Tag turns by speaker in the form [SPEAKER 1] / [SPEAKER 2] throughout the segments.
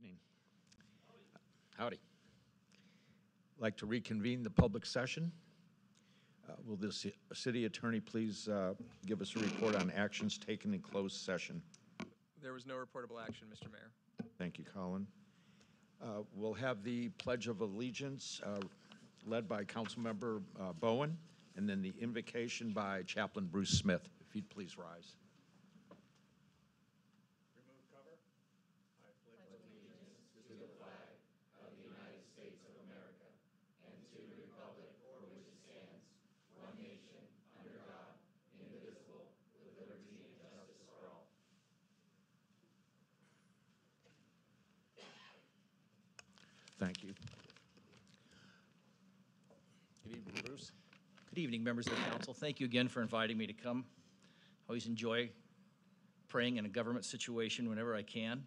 [SPEAKER 1] Evening. Howdy. I'd like to reconvene the public session. Will the city attorney please give us a report on actions taken in closed session?
[SPEAKER 2] There was no reportable action, Mr. Mayor.
[SPEAKER 1] Thank you, Colin. We'll have the Pledge of Allegiance led by Councilmember Bowen, and then the invocation by Chaplain Bruce Smith. If you'd please rise. Thank you. Good evening, Bruce.
[SPEAKER 3] Good evening, members of the council. Thank you again for inviting me to come. I always enjoy praying in a government situation whenever I can.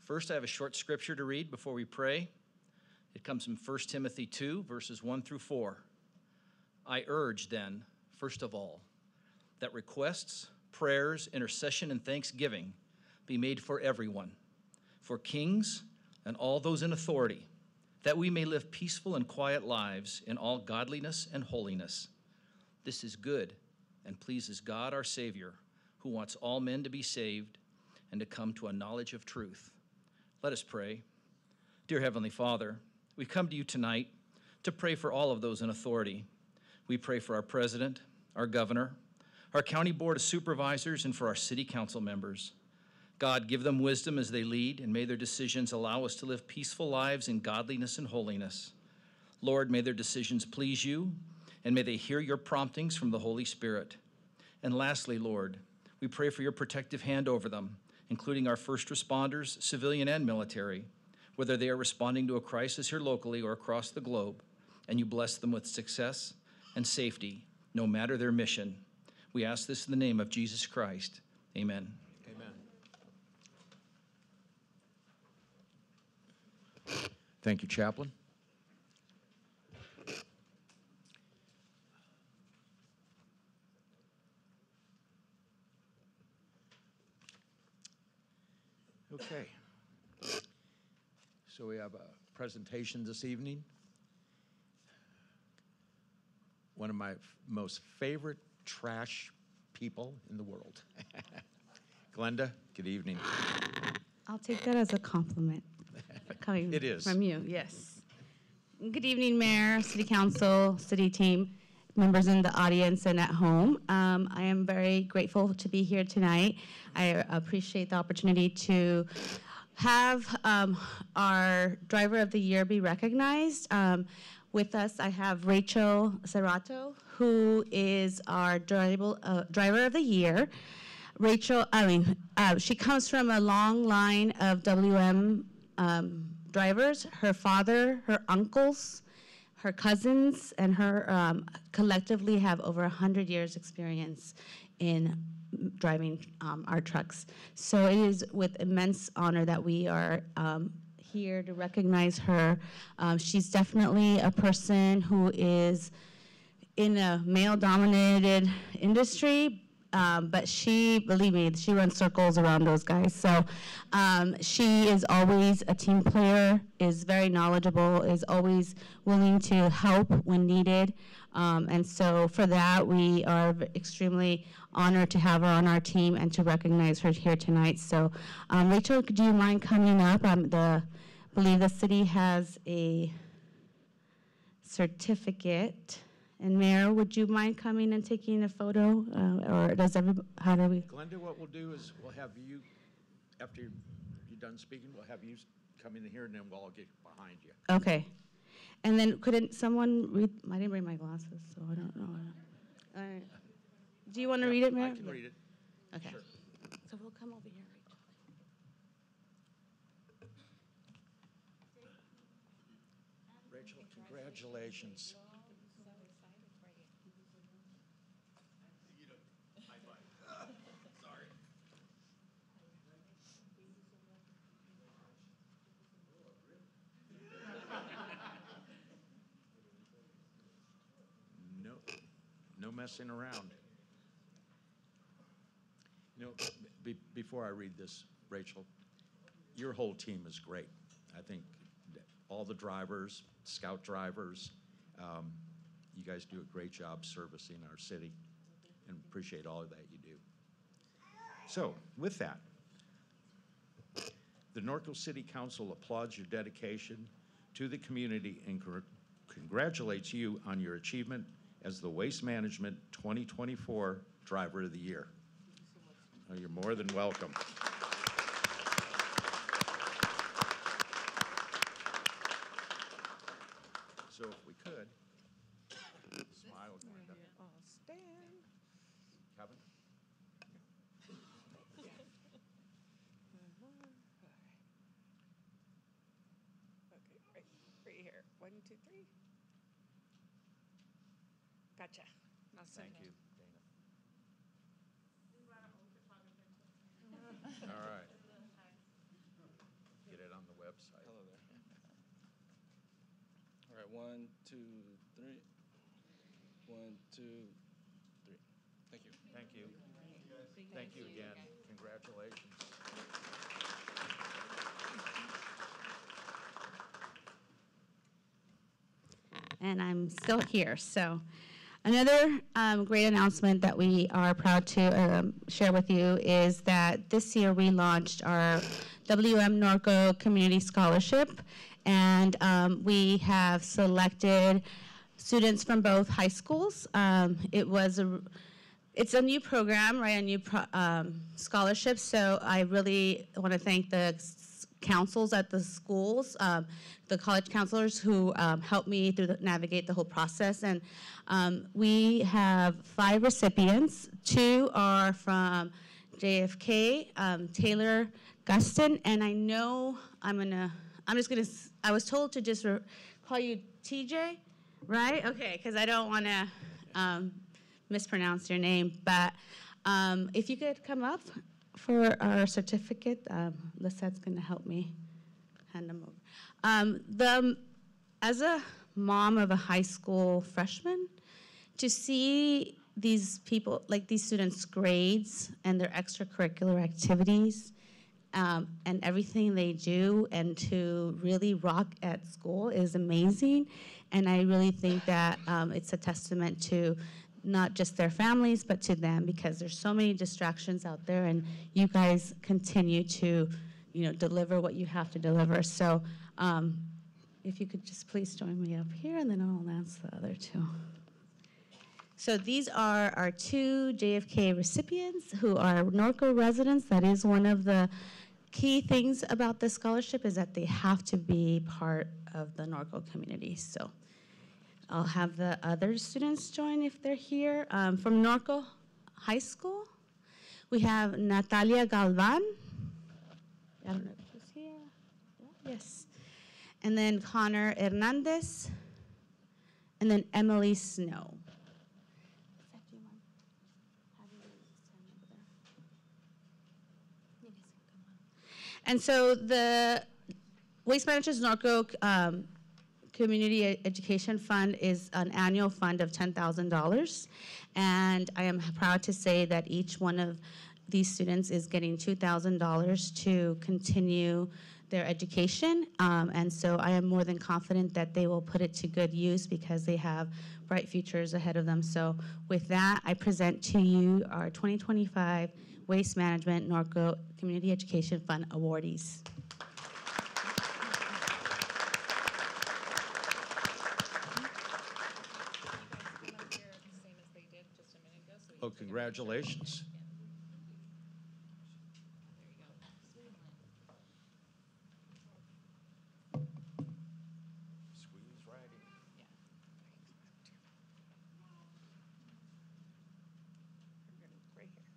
[SPEAKER 3] First, I have a short scripture to read before we pray. It comes from 1 Timothy 2, verses 1 through 4. I urge then, first of all, that requests, prayers, intercession, and thanksgiving be made for everyone, for kings and all those in authority, that we may live peaceful and quiet lives in all godliness and holiness. This is good and pleases God our Savior, who wants all men to be saved and to come to a knowledge of truth. Let us pray. Dear Heavenly Father, we come to you tonight to pray for all of those in authority. We pray for our president, our governor, our county board of supervisors, and for our city council members. God, give them wisdom as they lead, and may their decisions allow us to live peaceful lives in godliness and holiness. Lord, may their decisions please you, and may they hear your promptings from the Holy Spirit. And lastly, Lord, we pray for your protective hand over them, including our first responders, civilian and military, whether they are responding to a crisis here locally or across the globe, and you bless them with success and safety, no matter their mission. We ask this in the name of Jesus Christ. Amen.
[SPEAKER 1] Amen. Thank you, Chaplain. Okay. So we have a presentation this evening. One of my most favorite trash people in the world. Glenda, good evening.
[SPEAKER 4] I'll take that as a compliment. Coming
[SPEAKER 1] It is.
[SPEAKER 4] from you, yes. Good evening, Mayor, City Council, City Team, members in the audience and at home. I am very grateful to be here tonight. I appreciate the opportunity to have our Driver of the Year be recognized. With us, I have Rachel Serrato, who is our Driver of the Year. Rachel, she comes from a long line of WM drivers. Her father, her uncles, her cousins, and her collectively have over 100 years experience in driving our trucks. So it is with immense honor that we are here to recognize her. She's definitely a person who is in a male-dominated industry, but she, believe me, she runs circles around those guys. So she is always a team player, is very knowledgeable, is always willing to help when needed. And so for that, we are extremely honored to have her on our team and to recognize her here tonight. So Rachel, do you mind coming up? I believe the city has a certificate. And Mayor, would you mind coming and taking a photo? Or does everybody, how do we?
[SPEAKER 1] Glenda, what we'll do is we'll have you, after you're done speaking, we'll have you come in here and then we'll all get behind you.
[SPEAKER 4] Okay. And then couldn't someone read? I didn't bring my glasses, so I don't know. All right. Do you want to read it, Mayor?
[SPEAKER 1] I can read it.
[SPEAKER 4] Okay.
[SPEAKER 1] Sure.
[SPEAKER 4] So we'll come over here,
[SPEAKER 1] Rachel, congratulations. No messing around. You know, before I read this, Rachel, your whole team is great. I think that all the drivers, scout drivers, you guys do a great job servicing our city, and appreciate all that you do. So, with that, the Norco City Council applauds your dedication to the community and congratulates you on your achievement as the Waste Management 2024 Driver of the Year. Oh, you're more than welcome. So if we could, smile, Glenda.
[SPEAKER 5] Stand.
[SPEAKER 1] Kevin?
[SPEAKER 5] Okay, right here. 1, 2, 3. Gotcha. Now send
[SPEAKER 1] Thank
[SPEAKER 5] it.
[SPEAKER 1] you, Dana. All right. Get it on the website.
[SPEAKER 6] Hello there. All right, 1, 2, 3. 1, 2, 3. Thank you.
[SPEAKER 1] Thank you. Thank you again. Congratulations.
[SPEAKER 4] And I'm still here. So another great announcement that we are proud to share with you is that this year we launched our WM Norco Community Scholarship, and we have selected students from both high schools. It's a new program, right? A new scholarship. So I really want to thank the councils at the schools, the college counselors who helped me navigate the whole process. And we have 5 recipients. 2 are from JFK, Taylor Guston, and I know I was told to just call you TJ, right? Okay, because I don't want to mispronounce your name, but if you could come up for our certificate, Lisette's going to help me hand them over. As a mom of a high school freshman, to see these people, like these students' grades and their extracurricular activities and everything they do, and to really rock at school is amazing. And I really think that it's a testament to not just their families, but to them, because there's so many distractions out there, and you guys continue to, deliver what you have to deliver. So if you could just please join me up here, and then I'll announce the other 2. So these are our 2 JFK recipients who are Norco residents. That is one of the key things about this scholarship, is that they have to be part of the Norco community. So I'll have the other students join if they're here. From Norco High School, we have Natalia Galvan. I don't know if she's here. Yes. And then Connor Hernandez. And then Emily Snow. And so the Waste Managers Norco Community Education Fund is an annual fund of $10,000. And I am proud to say that each one of these students is getting $2,000 to continue their education. And so I am more than confident that they will put it to good use, because they have bright futures ahead of them. So with that, I present to you our 2025 Waste Management Norco Community Education Fund awardees.
[SPEAKER 1] Oh, congratulations. Squeeze right in.
[SPEAKER 5] Right here.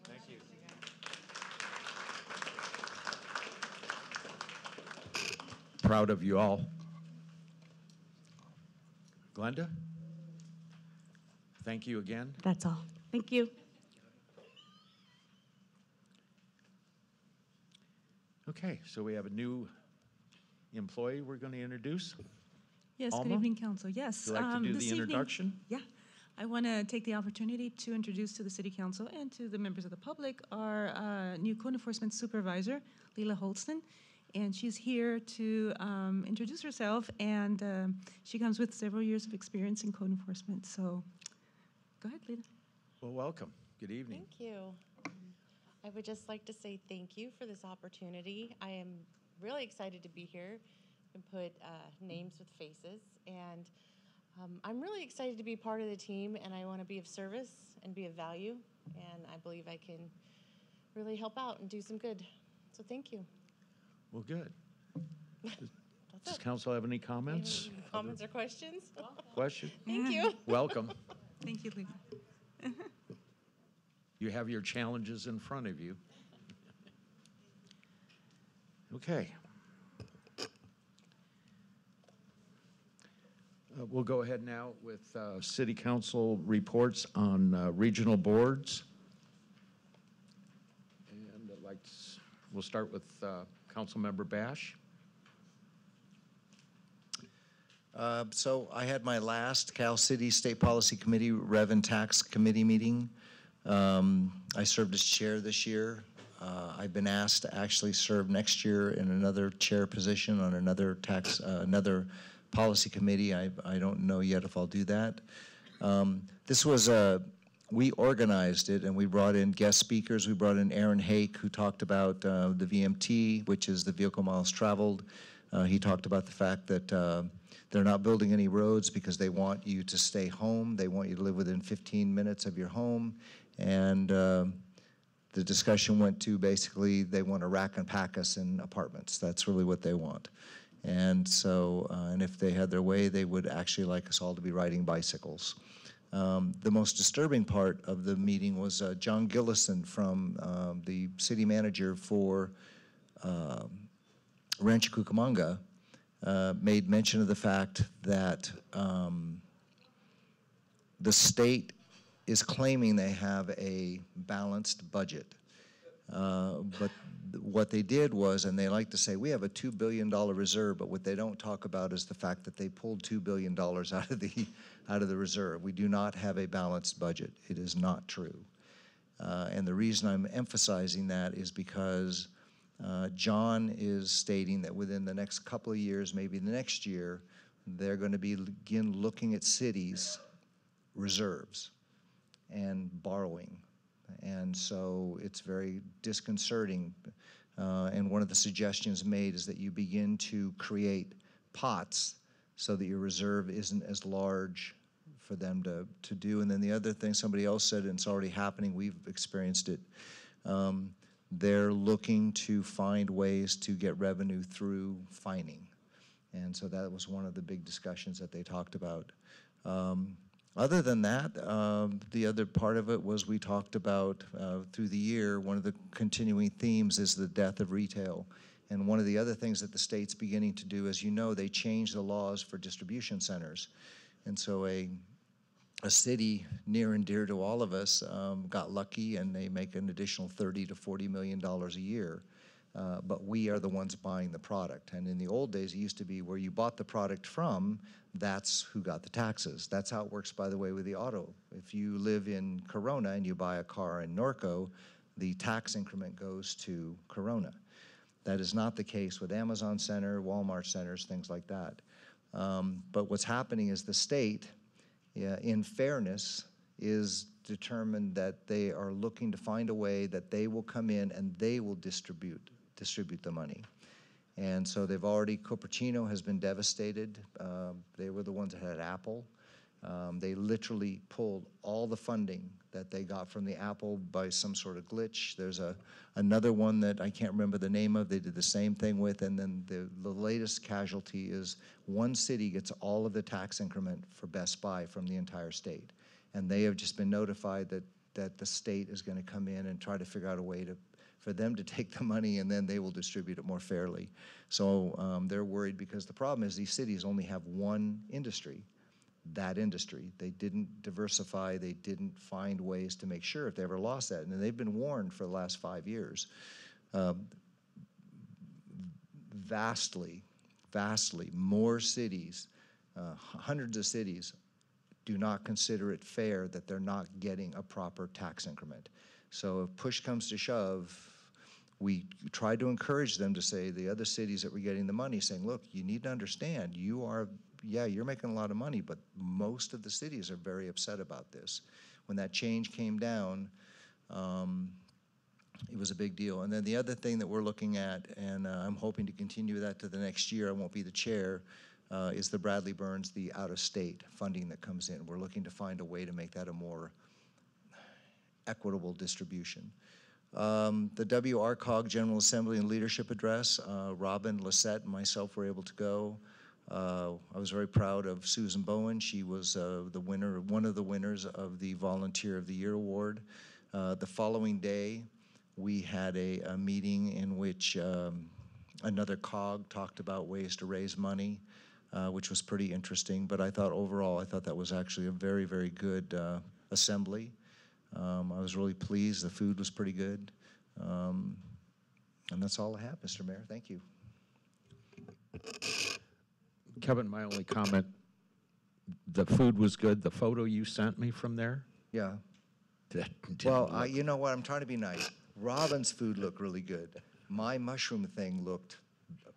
[SPEAKER 1] Thank you. Proud of you all. Glenda? thank you again.
[SPEAKER 4] That's all. Thank you.
[SPEAKER 1] Okay, so we have a new employee we're going to introduce.
[SPEAKER 5] Yes,
[SPEAKER 1] Alma?
[SPEAKER 5] good evening, council. Yes.
[SPEAKER 1] Would you like to do
[SPEAKER 5] this
[SPEAKER 1] the
[SPEAKER 5] evening-
[SPEAKER 1] introduction?
[SPEAKER 5] Yeah. I want to take the opportunity to introduce to the city council and to the members of the public our new code enforcement supervisor, Leila Holston. And she's here to introduce herself, and she comes with several years of experience in code enforcement. So go ahead, Leila.
[SPEAKER 1] Well, welcome. Good evening.
[SPEAKER 7] Thank you. I would just like to say thank you for this opportunity. I am really excited to be here and put names with faces. And I'm really excited to be part of the team, and I want to be of service and be of value. And I believe I can really help out and do some good. So thank you.
[SPEAKER 1] Well, good. Does
[SPEAKER 7] That's it.
[SPEAKER 1] council have any comments?
[SPEAKER 7] Any comments or questions?
[SPEAKER 1] Question?
[SPEAKER 7] Thank you.
[SPEAKER 1] Welcome.
[SPEAKER 5] Thank you, Leila.
[SPEAKER 1] You have your challenges in front of you. Okay. We'll go ahead now with city council reports on regional boards. And I'd like to, we'll start with Councilmember Bash.
[SPEAKER 8] So I had my last Cal City State Policy Committee Rev and Tax Committee meeting. I served as chair this year. I've been asked to actually serve next year in another chair position on another policy committee. I don't know yet if I'll do that. This was we organized it, and we brought in guest speakers. We brought in Aaron Hake, who talked about the VMT, which is the vehicle miles traveled. He talked about the fact that they're not building any roads because they want you to stay home. They want you to live within 15 minutes of your home. And the discussion went to basically they want to rack and pack us in apartments. That's really what they want. And so, and if they had their way, they would actually like us all to be riding bicycles. The most disturbing part of the meeting was John Gillison from the city manager for Rancho Cucamonga made mention of the fact that the state is claiming they have a balanced budget. But what they did was, and they like to say, we have a $2 billion reserve, but what they don't talk about is the fact that they pulled $2 billion out of the reserve. We do not have a balanced budget. It is not true. And the reason I'm emphasizing that is because John is stating that within the next couple of years, maybe the next year, they're going to begin looking at cities' reserves and borrowing. And so it's very disconcerting. And one of the suggestions made is that you begin to create pots so that your reserve isn't as large for them to do. And then the other thing somebody else said, and it's already happening, we've experienced it, they're looking to find ways to get revenue through fining. And so that was one of the big discussions that they talked about. Other than that, the other part of it was we talked about through the year, one of the continuing themes is the death of retail. And one of the other things that the state's beginning to do, as you know, they changed the laws for distribution centers. And so a city near and dear to all of us got lucky, and they make an additional $30 to $40 million a year. But we are the ones buying the product. And in the old days, it used to be where you bought the product from, that's who got the taxes. That's how it works, by the way, with the auto. If you live in Corona and you buy a car in Norco, the tax increment goes to Corona. That is not the case with Amazon Center, Walmart centers, things like that. But what's happening is the state, in fairness, is determined that they are looking to find a way that they will come in and they will distribute the money. And so they've already, Cupertino has been devastated. They were the ones that had Apple. They literally pulled all the funding that they got from the Apple by some sort of glitch. There's another one that I can't remember the name of, they did the same thing with, and then the latest casualty is one city gets all of the tax increment for Best Buy from the entire state. And they have just been notified that the state is going to come in and try to figure out a way for them to take the money, and then they will distribute it more fairly. So they're worried because the problem is these cities only have one industry. that industry. They didn't diversify. They didn't find ways to make sure if they ever lost that. And they've been warned for the last 5 years. Vastly more cities, hundreds of cities, do not consider it fair that they're not getting a proper tax increment. So if push comes to shove, we try to encourage them to say, the other cities that were getting the money, saying, look, you need to understand, you're making a lot of money, but most of the cities are very upset about this. When that change came down, it was a big deal. And then the other thing that we're looking at, and I'm hoping to continue that to the next year, I won't be the chair, is the Bradley Burns, the out-of-state funding that comes in. We're looking to find a way to make that a more equitable distribution. The WRCOG General Assembly and Leadership Address, Robin, Lisette, and myself were able to go. I was very proud of Susan Bowen. She was the winner, one of the winners of the Volunteer of the Year Award. The following day, we had a meeting in which another COG talked about ways to raise money, which was pretty interesting. But I thought overall, I thought that was actually a very, very good assembly. I was really pleased. The food was pretty good. And that's all I have, Mr. Mayor. Thank you.
[SPEAKER 1] Kevin, my only comment, the food was good. The photo you sent me from there?
[SPEAKER 8] Yeah. Well, you know what? I'm trying to be nice. Robin's food looked really good. My mushroom thing looked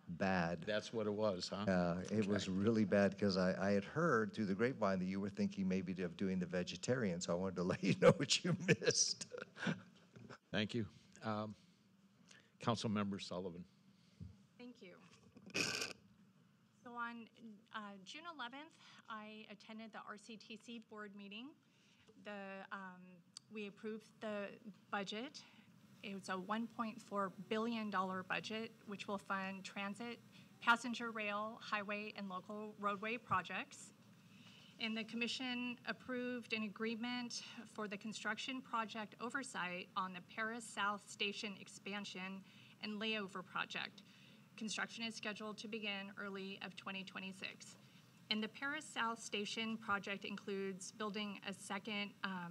[SPEAKER 8] bad.
[SPEAKER 1] That's what it was, huh?
[SPEAKER 8] It was really bad because I had heard through the grapevine that you were thinking maybe of doing the vegetarian, so I wanted to let you know what you missed.
[SPEAKER 1] Thank you. Councilmember Sullivan.
[SPEAKER 9] Thank you. So on June 11th, I attended the RCTC board meeting. We approved the budget. It was a $1.4 billion budget, which will fund transit, passenger rail, highway, and local roadway projects. And the commission approved an agreement for the construction project oversight on the Paris South Station expansion and layover project. Construction is scheduled to begin early of 2026. And the Paris South Station project includes building a second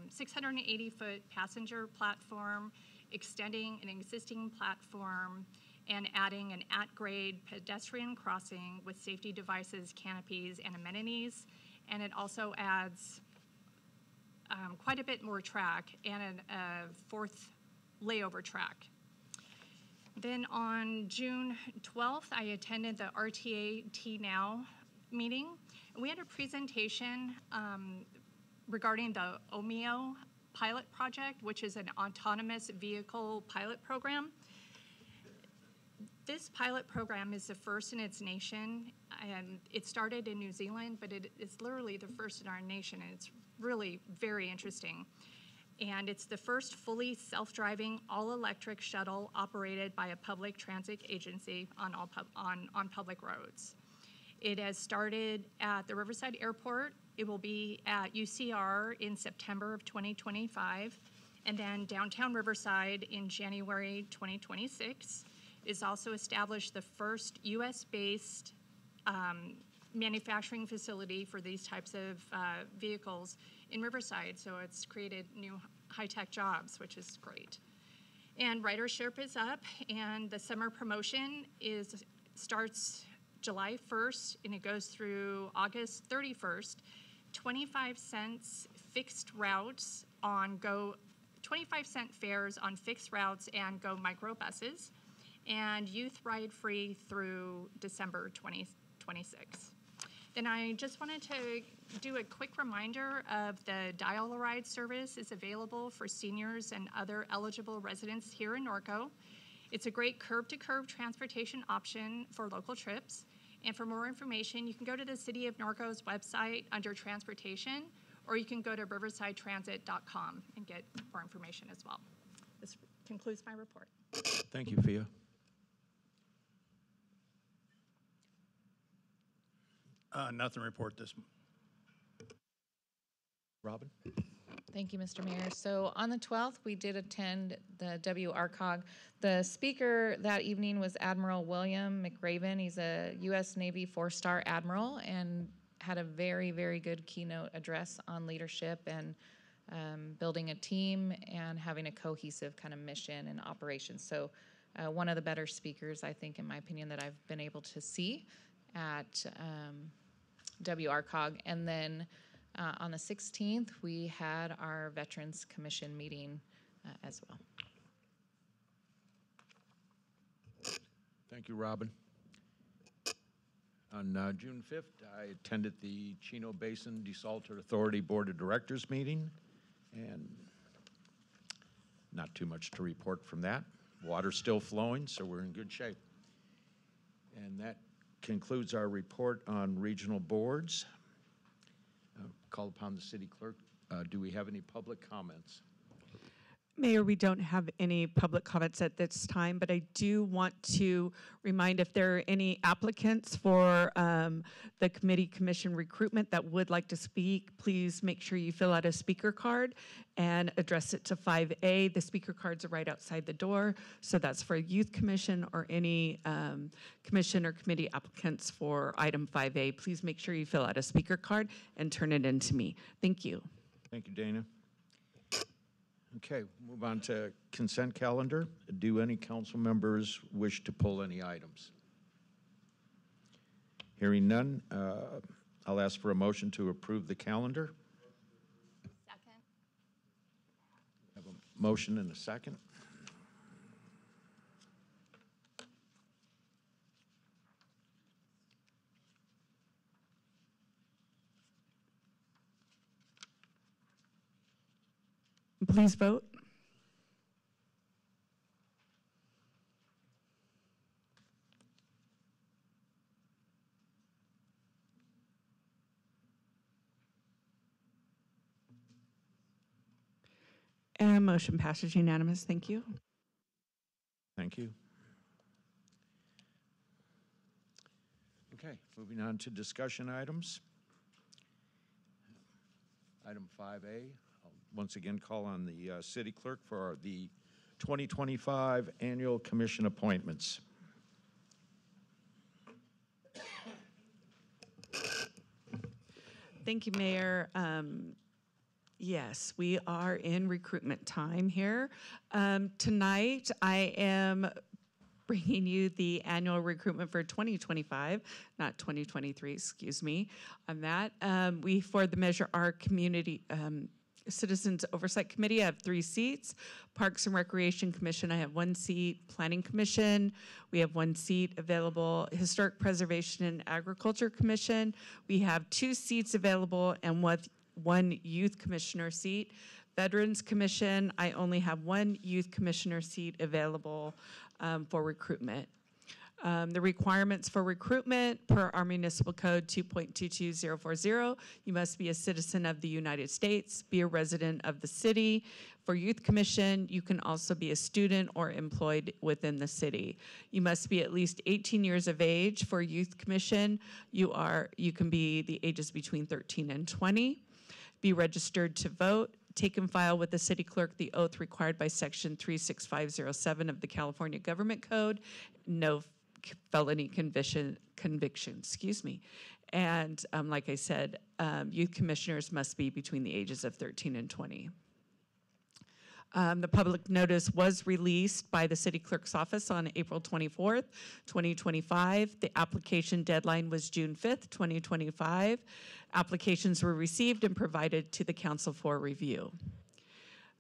[SPEAKER 9] 680-foot passenger platform, extending an existing platform, and adding an at-grade pedestrian crossing with safety devices, canopies, and amenities. And it also adds quite a bit more track and a fourth layover track. Then on June 12th, I attended the RTA T-Now meeting. We had a presentation regarding the OMEO pilot project, which is an autonomous vehicle pilot program. This pilot program is the first in its nation, and it started in New Zealand, but it's literally the first in our nation, and it's really very interesting. And it's the first fully self-driving, all-electric shuttle operated by a public transit agency on public roads. It has started at the Riverside Airport. It will be at UCR in September of 2025, and then downtown Riverside in January 2026. It's also established the first US-based manufacturing facility for these types of vehicles in Riverside, so it's created new high-tech jobs, which is great. And ridership is up, and the summer promotion starts July 1st, and it goes through August 31st. 25 cents fixed routes on Go, 25-cent fares on fixed routes and Go microbuses, and youth ride free through December 2026. Then I just wanted to do a quick reminder of the Dial-A-Ride service is available for seniors and other eligible residents here in Norco. It's a great curb-to-curb transportation option for local trips. And for more information, you can go to the City of Norco's website under Transportation, or you can go to riversideTransit.com and get more information as well. This concludes my report.
[SPEAKER 1] Thank you, Fia.
[SPEAKER 10] Nothing to report this.
[SPEAKER 1] Robin?
[SPEAKER 11] Thank you, Mr. Mayor. So on the 12th, we did attend the WRCOG. The speaker that evening was Admiral William McRaven. He's a U.S. Navy 4-star admiral, and had a very, very good keynote address on leadership and building a team and having a cohesive kind of mission and operations. So one of the better speakers, I think, in my opinion, that I've been able to see at WRCOG. And then on the 16th, we had our Veterans Commission meeting as well.
[SPEAKER 1] Thank you, Robin. On June 5th, I attended the Chino Basin Desalter Authority Board of Directors meeting, and not too much to report from that. Water's still flowing, so we're in good shape. And that concludes our report on regional boards. Call upon the city clerk. Do we have any public comments?
[SPEAKER 12] Mayor, we don't have any public comments at this time, but I do want to remind if there are any applicants for the committee commission recruitment that would like to speak, please make sure you fill out a speaker card and address it to 5A. The speaker cards are right outside the door, so that's for youth commission or any commission or committee applicants for item 5A. Please make sure you fill out a speaker card and turn it in to me. Thank you.
[SPEAKER 1] Thank you, Dana. Okay, move on to consent calendar. Do any council members wish to pull any items? Hearing none, I'll ask for a motion to approve the calendar.
[SPEAKER 9] Second.
[SPEAKER 1] Have a motion and a second.
[SPEAKER 12] Please vote. And motion passes unanimous. Thank you.
[SPEAKER 1] Thank you. Okay, moving on to discussion items. Item 5A. Once again, call on the city clerk for the 2025 annual commission appointments.
[SPEAKER 12] Thank you, Mayor. Yes, we are in recruitment time here. Tonight, I am bringing you the annual recruitment for 2025, not 2023, excuse me, on that. For the Measure R Community Citizens Oversight Committee, I have 3 seats. Parks and Recreation Commission, I have 1 seat. Planning Commission, we have 1 seat available. Historic Preservation and Agriculture Commission, we have 2 seats available and 1 youth commissioner seat. Veterans Commission, I only have 1 youth commissioner seat available for recruitment. The requirements for recruitment per our municipal code 2.22040, you must be a citizen of the United States, be a resident of the city. For Youth Commission, you can also be a student or employed within the city. You must be at least 18 years of age. For Youth Commission, you can be the ages between 13 and 20. Be registered to vote. Take and file with the city clerk the oath required by section 36507 of the California Government Code. No felony conviction, excuse me. And like I said, youth commissioners must be between the ages of 13 and 20. The public notice was released by the city clerk's office on April 24th, 2025. The application deadline was June 5th, 2025. Applications were received and provided to the council for review.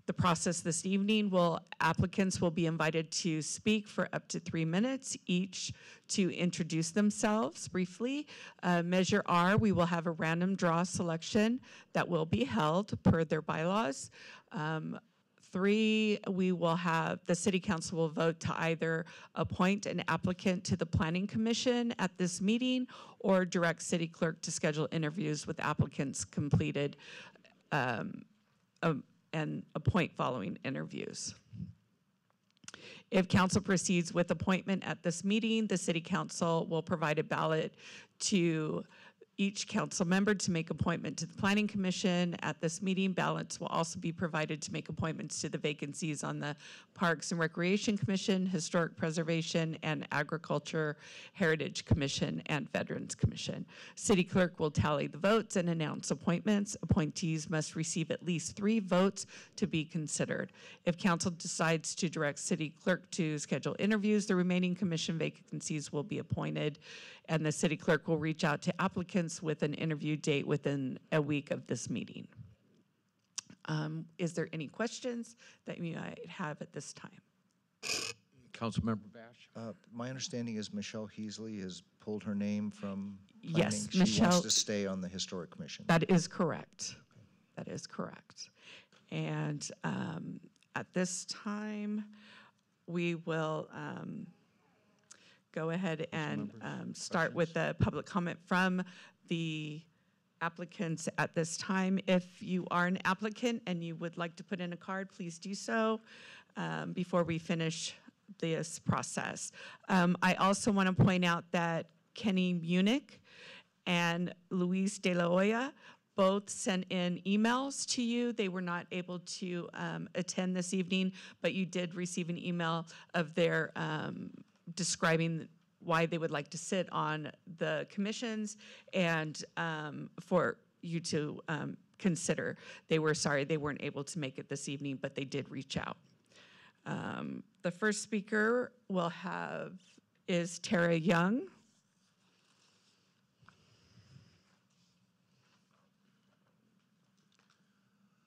[SPEAKER 12] The process this evening applicants will be invited to speak for up to 3 minutes each to introduce themselves briefly. Measure R, we will have a random draw selection that will be held per their bylaws. 3, the city council will vote to either appoint an applicant to the planning commission at this meeting or direct city clerk to schedule interviews with applicants completed and appoint following interviews. If council proceeds with appointment at this meeting, the city council will provide a ballot to each council member to make appointment to the Planning Commission. At this meeting, ballots will also be provided to make appointments to the vacancies on the Parks and Recreation Commission, Historic Preservation, and Agriculture, Heritage Commission, and Veterans Commission. City Clerk will tally the votes and announce appointments. Appointees must receive at least 3 votes to be considered. If council decides to direct City Clerk to schedule interviews, the remaining commission vacancies will be appointed, and the City Clerk will reach out to applicants with an interview date within a week of this meeting. Is there any questions that you might have at this time?
[SPEAKER 1] Councilmember Bash?
[SPEAKER 8] My understanding is Michelle Heasley has pulled her name from planning.
[SPEAKER 12] Yes,
[SPEAKER 8] She
[SPEAKER 12] Michelle-
[SPEAKER 8] wants to stay on the Historic Commission.
[SPEAKER 12] That is correct. That is correct. And at this time, we will go ahead and start with the public comment from the applicants at this time. If you are an applicant and you would like to put in a card, please do so before we finish this process. I also want to point out that Kenny Munich and Luis De La Hoya both sent in emails to you. They were not able to attend this evening, but you did receive an email of their describing why they would like to sit on the commissions and for you to consider. They were sorry they weren't able to make it this evening, but they did reach out. The first speaker is Tara Young.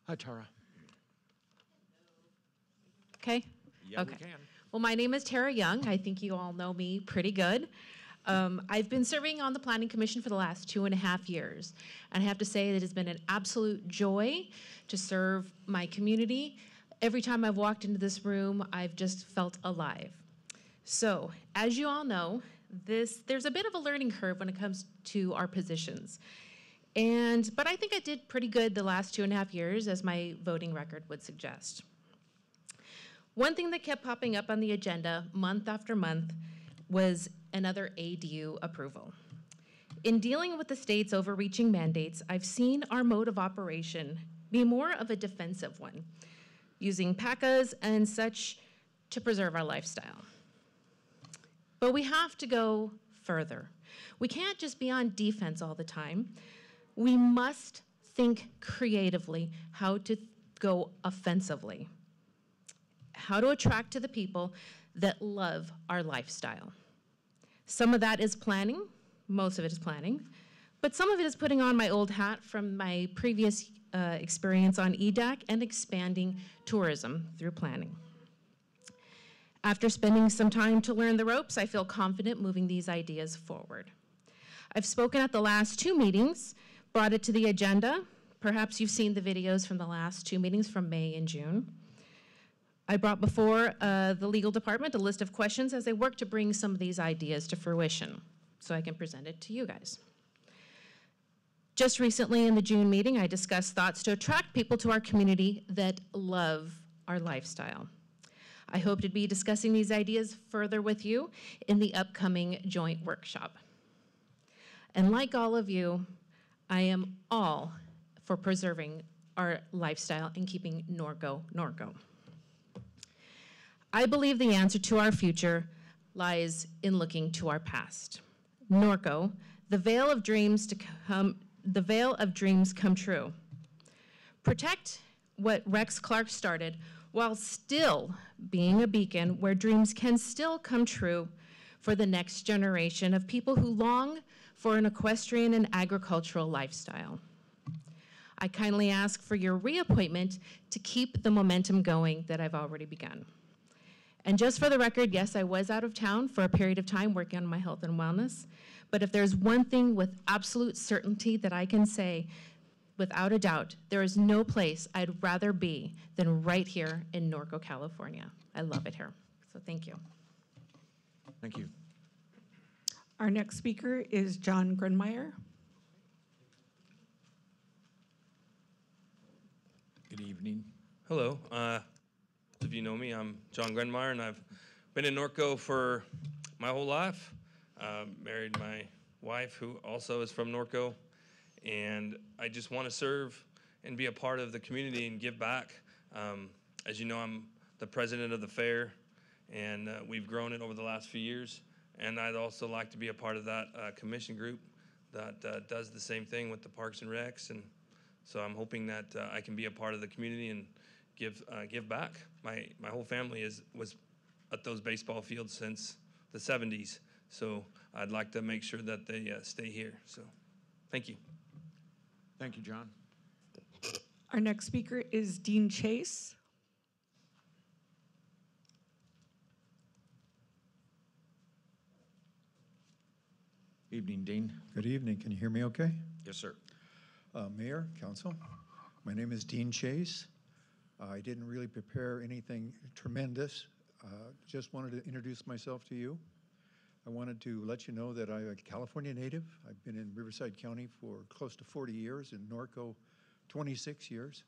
[SPEAKER 1] Hi, Tara.
[SPEAKER 13] Okay.
[SPEAKER 1] Yeah,
[SPEAKER 13] Okay.
[SPEAKER 1] we can.
[SPEAKER 13] Well, my name is Tara Young. I think you all know me pretty good. I've been serving on the Planning Commission for the last 2.5 years. And I have to say that it's been an absolute joy to serve my community. Every time I've walked into this room, I've just felt alive. So, as you all know, there's a bit of a learning curve when it comes to our positions. But I think I did pretty good the last 2.5 years, as my voting record would suggest. One thing that kept popping up on the agenda month after month was another ADU approval. In dealing with the state's overreaching mandates, I've seen our mode of operation be more of a defensive one, using PACAs and such to preserve our lifestyle. But we have to go further. We can't just be on defense all the time. We must think creatively how to go offensively. How to attract to the people that love our lifestyle. Some of that is planning, most of it is planning, but some of it is putting on my old hat from my previous experience on EDAC and expanding tourism through planning. After spending some time to learn the ropes, I feel confident moving these ideas forward. I've spoken at the last 2 meetings, brought it to the agenda. Perhaps you've seen the videos from the last 2 meetings from May and June. I brought before the legal department a list of questions as they work to bring some of these ideas to fruition, so I can present it to you guys. Just recently in the June meeting, I discussed thoughts to attract people to our community that love our lifestyle. I hope to be discussing these ideas further with you in the upcoming joint workshop. And like all of you, I am all for preserving our lifestyle and keeping Norco, Norco. I believe the answer to our future lies in looking to our past. Norco, the veil of dreams come true. Protect what Rex Clark started while still being a beacon where dreams can still come true for the next generation of people who long for an equestrian and agricultural lifestyle. I kindly ask for your reappointment to keep the momentum going that I've already begun. And just for the record, yes, I was out of town for a period of time working on my health and wellness, but if there's one thing with absolute certainty that I can say, without a doubt, there is no place I'd rather be than right here in Norco, California. I love it here, so thank you.
[SPEAKER 1] Thank you.
[SPEAKER 12] Our next speaker is John Grunmeyer.
[SPEAKER 1] Good evening.
[SPEAKER 6] Hello. If you know me, I'm John Grunmeyer, and I've been in Norco for my whole life. Married my
[SPEAKER 14] wife, who also is from Norco. And I just want to serve and be a part of the community and give back. As you know, I'm the president of the fair, and we've grown it over the last few years. And I'd also like to be a part of that commission group that does the same thing with the Parks and Recs. And so I'm hoping that I can be a part of the community and give back. My whole family was at those baseball fields since the 70s. So I'd like to make sure that they stay here. So thank you.
[SPEAKER 1] Thank you, John.
[SPEAKER 12] Our next speaker is Dean Chase.
[SPEAKER 1] Evening, Dean.
[SPEAKER 15] Good evening. Can you hear me okay?
[SPEAKER 1] Yes, sir.
[SPEAKER 15] Mayor, council, my name is Dean Chase. I didn't really prepare anything tremendous. Just wanted to introduce myself to you. I wanted to let you know that I'm a California native. I've been in Riverside County for close to 40 years, in Norco 26 years.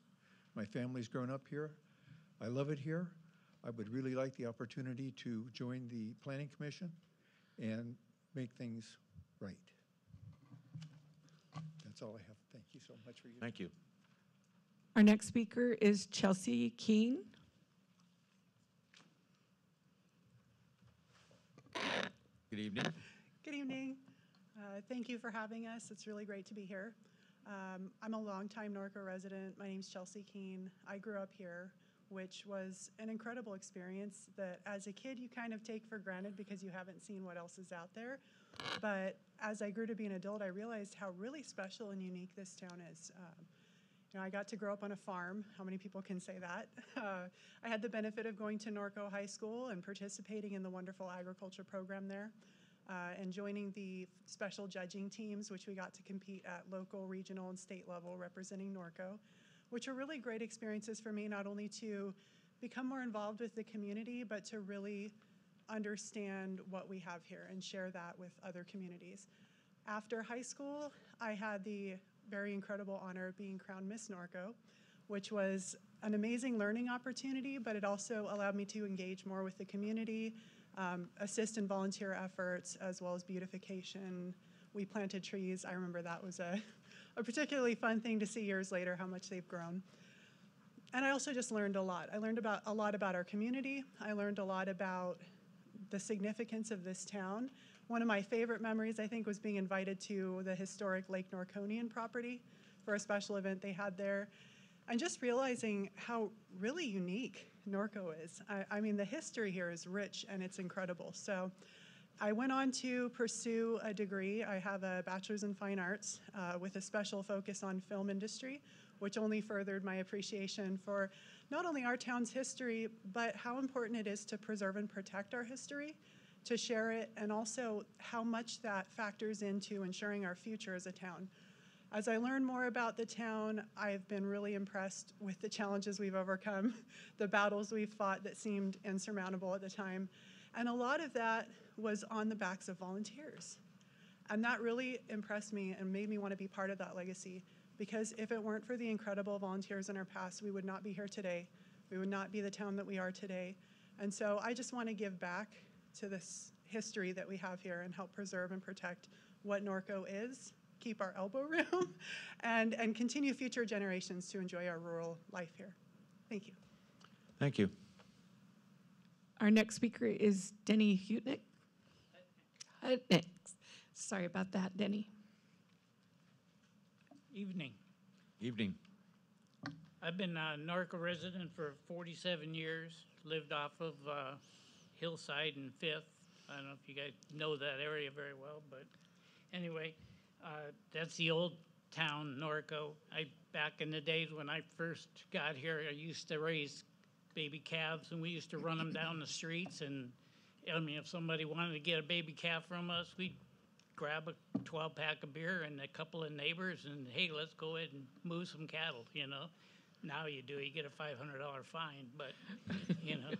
[SPEAKER 15] My family's grown up here. I love it here. I would really like the opportunity to join the Planning Commission and make things right. That's all I have. Thank you so much for your
[SPEAKER 1] Thank you.
[SPEAKER 12] Our next speaker is Chelsea Keene.
[SPEAKER 1] Good evening.
[SPEAKER 16] Good evening. Thank you for having us. It's really great to be here. I'm a longtime Norco resident. My name's Chelsea Keene. I grew up here, which was an incredible experience that as a kid you kind of take for granted because you haven't seen what else is out there. But as I grew to be an adult, I realized how really special and unique this town is. I got to grow up on a farm. How many people can say that? I had the benefit of going to Norco High School and participating in the wonderful agriculture program there, and joining the special judging teams, which we got to compete at local, regional, and state level representing Norco, which were really great experiences for me, not only to become more involved with the community, but to really understand what we have here and share that with other communities. After high school, I had the very incredible honor of being crowned Miss Norco, which was an amazing learning opportunity, but it also allowed me to engage more with the community, assist in volunteer efforts, as well as beautification. We planted trees. I remember that was a particularly fun thing to see years later, how much they've grown. And I also just learned a lot. I learned a lot about our community. I learned a lot about the significance of this town. One of my favorite memories, I think, was being invited to the historic Lake Norconian property for a special event they had there, and just realizing how really unique Norco is. I mean, the history here is rich and it's incredible. So I went on to pursue a degree. I have a bachelor's in fine arts with a special focus on film industry, which only furthered my appreciation for not only our town's history, but how important it is to preserve and protect our history, to share it, and also how much that factors into ensuring our future as a town. As I learn more about the town, I've been really impressed with the challenges we've overcome, the battles we've fought that seemed insurmountable at the time. And a lot of that was on the backs of volunteers. And that really impressed me and made me want to be part of that legacy, because if it weren't for the incredible volunteers in our past, we would not be here today. We would not be the town that we are today. And so I just want to give back to this history that we have here and help preserve and protect what Norco is, keep our elbow room, and continue future generations to enjoy our rural life here. Thank you.
[SPEAKER 1] Thank you.
[SPEAKER 12] Our next speaker is Denny Hutnick. Sorry about that, Denny.
[SPEAKER 17] Evening.
[SPEAKER 1] Evening.
[SPEAKER 17] I've been a Norco resident for 47 years, lived off of Hillside and Fifth. I don't know if you guys know that area very well, but anyway, that's the old town, Norco. Back in the days when I first got here, I used to raise baby calves, and we used to run them down the streets. And I mean, if somebody wanted to get a baby calf from us, we'd grab a 12-pack of beer and a couple of neighbors, and hey, let's go ahead and move some cattle, you know. Now you get a $500 fine, but, you know.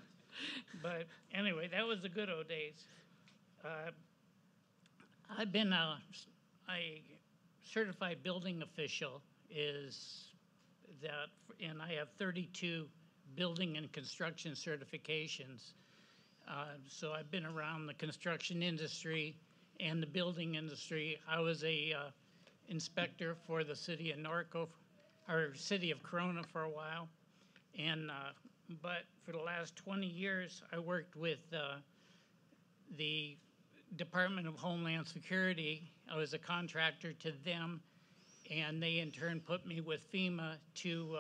[SPEAKER 17] But anyway, that was the good old days. I've been a certified building official, and I have 32 building and construction certifications. So I've been around the construction industry and the building industry. I was a inspector for the city of Norco, or city of Corona for a while. And, but for the last 20 years, I worked with the Department of Homeland Security. I was a contractor to them, and they in turn put me with FEMA to,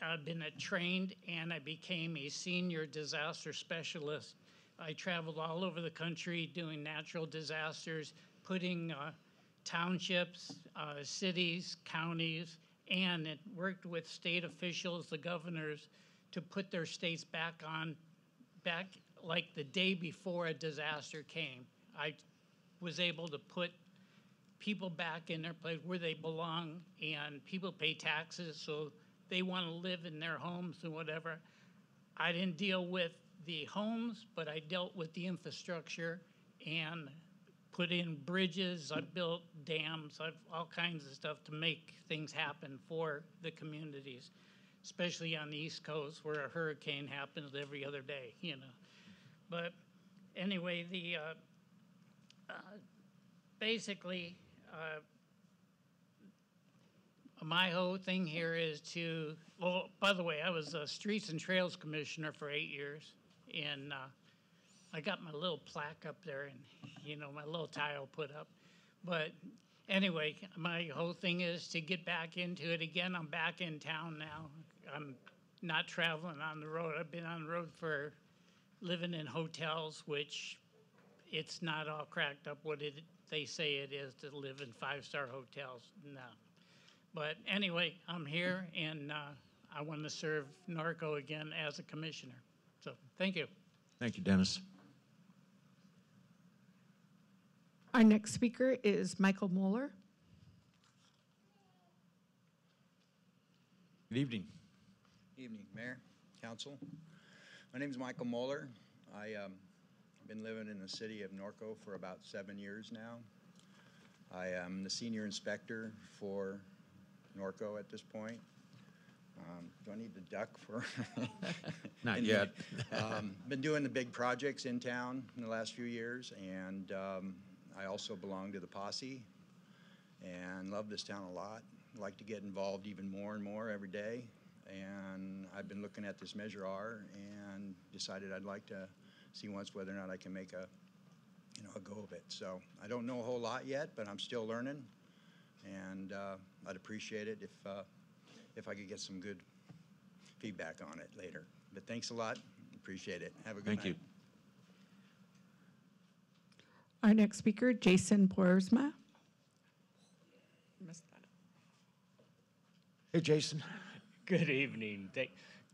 [SPEAKER 17] I've been trained and I became a senior disaster specialist. I traveled all over the country doing natural disasters, putting townships, cities, counties, and it worked with state officials, the governors, to put their states back like the day before a disaster came. I was able to put people back in their place where they belong, and people pay taxes, so they want to live in their homes and whatever. I didn't deal with the homes, but I dealt with the infrastructure and put in bridges, I built dams, I've all kinds of stuff to make things happen for the communities, especially on the East Coast where a hurricane happens every other day, you know. But anyway, the basically, my whole thing here is to, well, by the way, I was a Streets and Trails Commissioner for 8 years, and I got my little plaque up there and, you know, my little tile put up. But anyway, my whole thing is to get back into it again. I'm back in town now. I'm not traveling on the road. I've been on the road for living in hotels, which it's not all cracked up what they say it is to live in 5-star hotels. No. But anyway, I'm here, and I want to serve Norco again as a commissioner. So thank you.
[SPEAKER 1] Thank you, Dennis.
[SPEAKER 12] Our next speaker is Michael Moeller.
[SPEAKER 1] Good evening.
[SPEAKER 18] Evening, Mayor, Council. My name is Michael Moeller. I've been living in the city of Norco for about 7 years now. I am the senior inspector for Norco at this point. Do I need to duck for?
[SPEAKER 1] Not yet.
[SPEAKER 18] Been doing the big projects in town in the last few years, and I also belong to the posse and love this town a lot. Like to get involved even more and more every day. And I've been looking at this Measure R and decided I'd like to see once whether or not I can make a go of it. So I don't know a whole lot yet, but I'm still learning, and I'd appreciate it if I could get some good feedback on it later. But thanks a lot. Appreciate it. Have a good night.
[SPEAKER 1] Thank you.
[SPEAKER 12] Our next speaker, Jason Boersma.
[SPEAKER 1] Hey, Jason.
[SPEAKER 19] Good evening.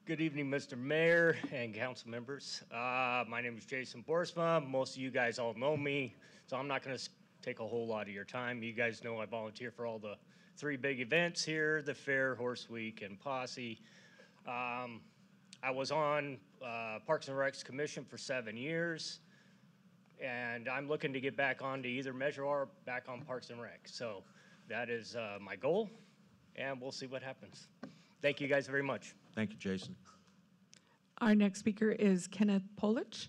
[SPEAKER 19] Good evening, Mr. Mayor and council members. My name is Jason Boersma. Most of you guys all know me, so I'm not going to take a whole lot of your time. You guys know I volunteer for all the 3 big events here, the Fair, Horse Week, and Posse. I was on Parks and Recs Commission for 7 years, and I'm looking to get back onto either Measure R or back on Parks and Rec. So that is my goal, and we'll see what happens. Thank you guys very much.
[SPEAKER 1] Thank you, Jason.
[SPEAKER 12] Our next speaker is Kenneth Polich.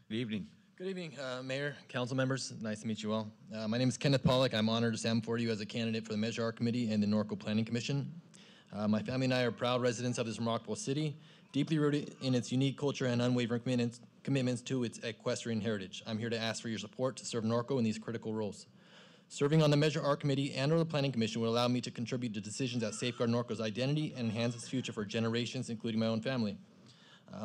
[SPEAKER 1] Good evening.
[SPEAKER 20] Good evening, Mayor, council members. Nice to meet you all. My name is Kenneth Pollack. I'm honored to stand before you as a candidate for the Measure R Committee and the Norco Planning Commission. My family and I are proud residents of this remarkable city, deeply rooted in its unique culture and unwavering commitments to its equestrian heritage. I'm here to ask for your support to serve Norco in these critical roles. Serving on the Measure R Committee and or the Planning Commission will allow me to contribute to decisions that safeguard Norco's identity and enhance its future for generations, including my own family.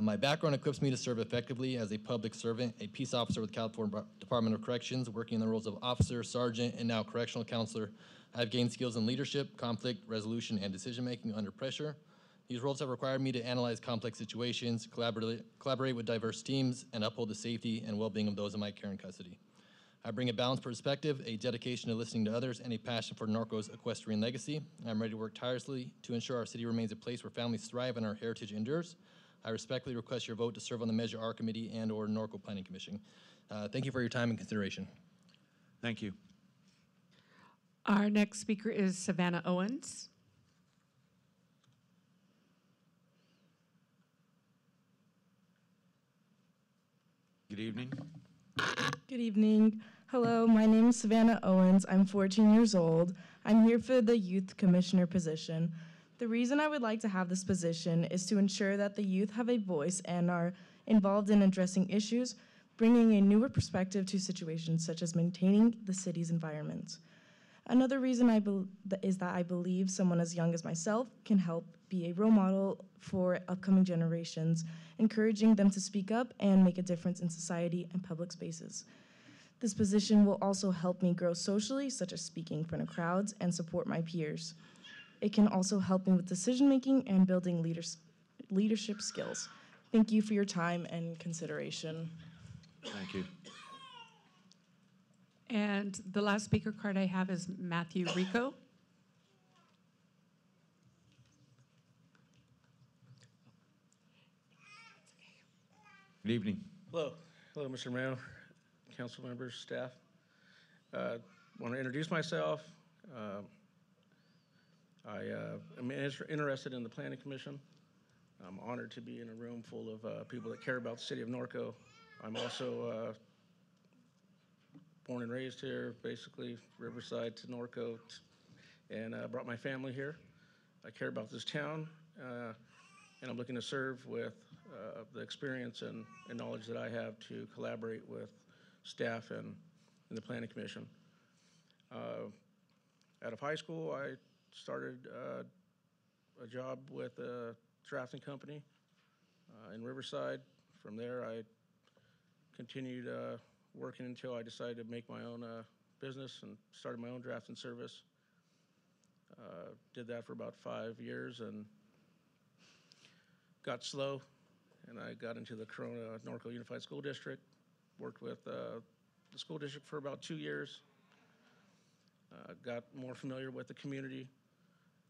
[SPEAKER 20] My background equips me to serve effectively as a public servant, a peace officer with California Department of Corrections, working in the roles of officer, sergeant, and now correctional counselor. I've gained skills in leadership, conflict resolution, and decision-making under pressure. These roles have required me to analyze complex situations, collaborate with diverse teams, and uphold the safety and well-being of those in my care and custody. I bring a balanced perspective, a dedication to listening to others, and a passion for Norco's equestrian legacy. I'm ready to work tirelessly to ensure our city remains a place where families thrive and our heritage endures. I respectfully request your vote to serve on the Measure R Committee and or Norco Planning Commission. Thank you for your time and consideration.
[SPEAKER 1] Thank you.
[SPEAKER 12] Our next speaker is Savannah Owens.
[SPEAKER 1] Good evening.
[SPEAKER 21] Good evening. Hello, my name is Savannah Owens. I'm 14 years old. I'm here for the Youth Commissioner position. The reason I would like to have this position is to ensure that the youth have a voice and are involved in addressing issues, bringing a newer perspective to situations such as maintaining the city's environment. Another reason is that I believe someone as young as myself can help be a role model for upcoming generations, encouraging them to speak up and make a difference in society and public spaces. This position will also help me grow socially, such as speaking in front of crowds, and support my peers. It can also help me with decision-making and building leadership skills. Thank you for your time and consideration.
[SPEAKER 1] Thank you.
[SPEAKER 12] And the last speaker card I have is Matthew Rico.
[SPEAKER 1] Good evening.
[SPEAKER 10] Hello. Hello, Mr. Mayor, council members, staff. Want to introduce myself. I am interested in the Planning Commission. I'm honored to be in a room full of people that care about the city of Norco. I'm also born and raised here, basically Riverside to Norco, and brought my family here. I care about this town, and I'm looking to serve with the experience and knowledge that I have to collaborate with staff and the Planning Commission. Out of high school, I started a job with a drafting company in Riverside. From there, I continued working until I decided to make my own business and started my own drafting service. Did that for about 5 years and got slow, and I got into the Corona Norco Unified School District, worked with the school district for about 2 years, got more familiar with the community,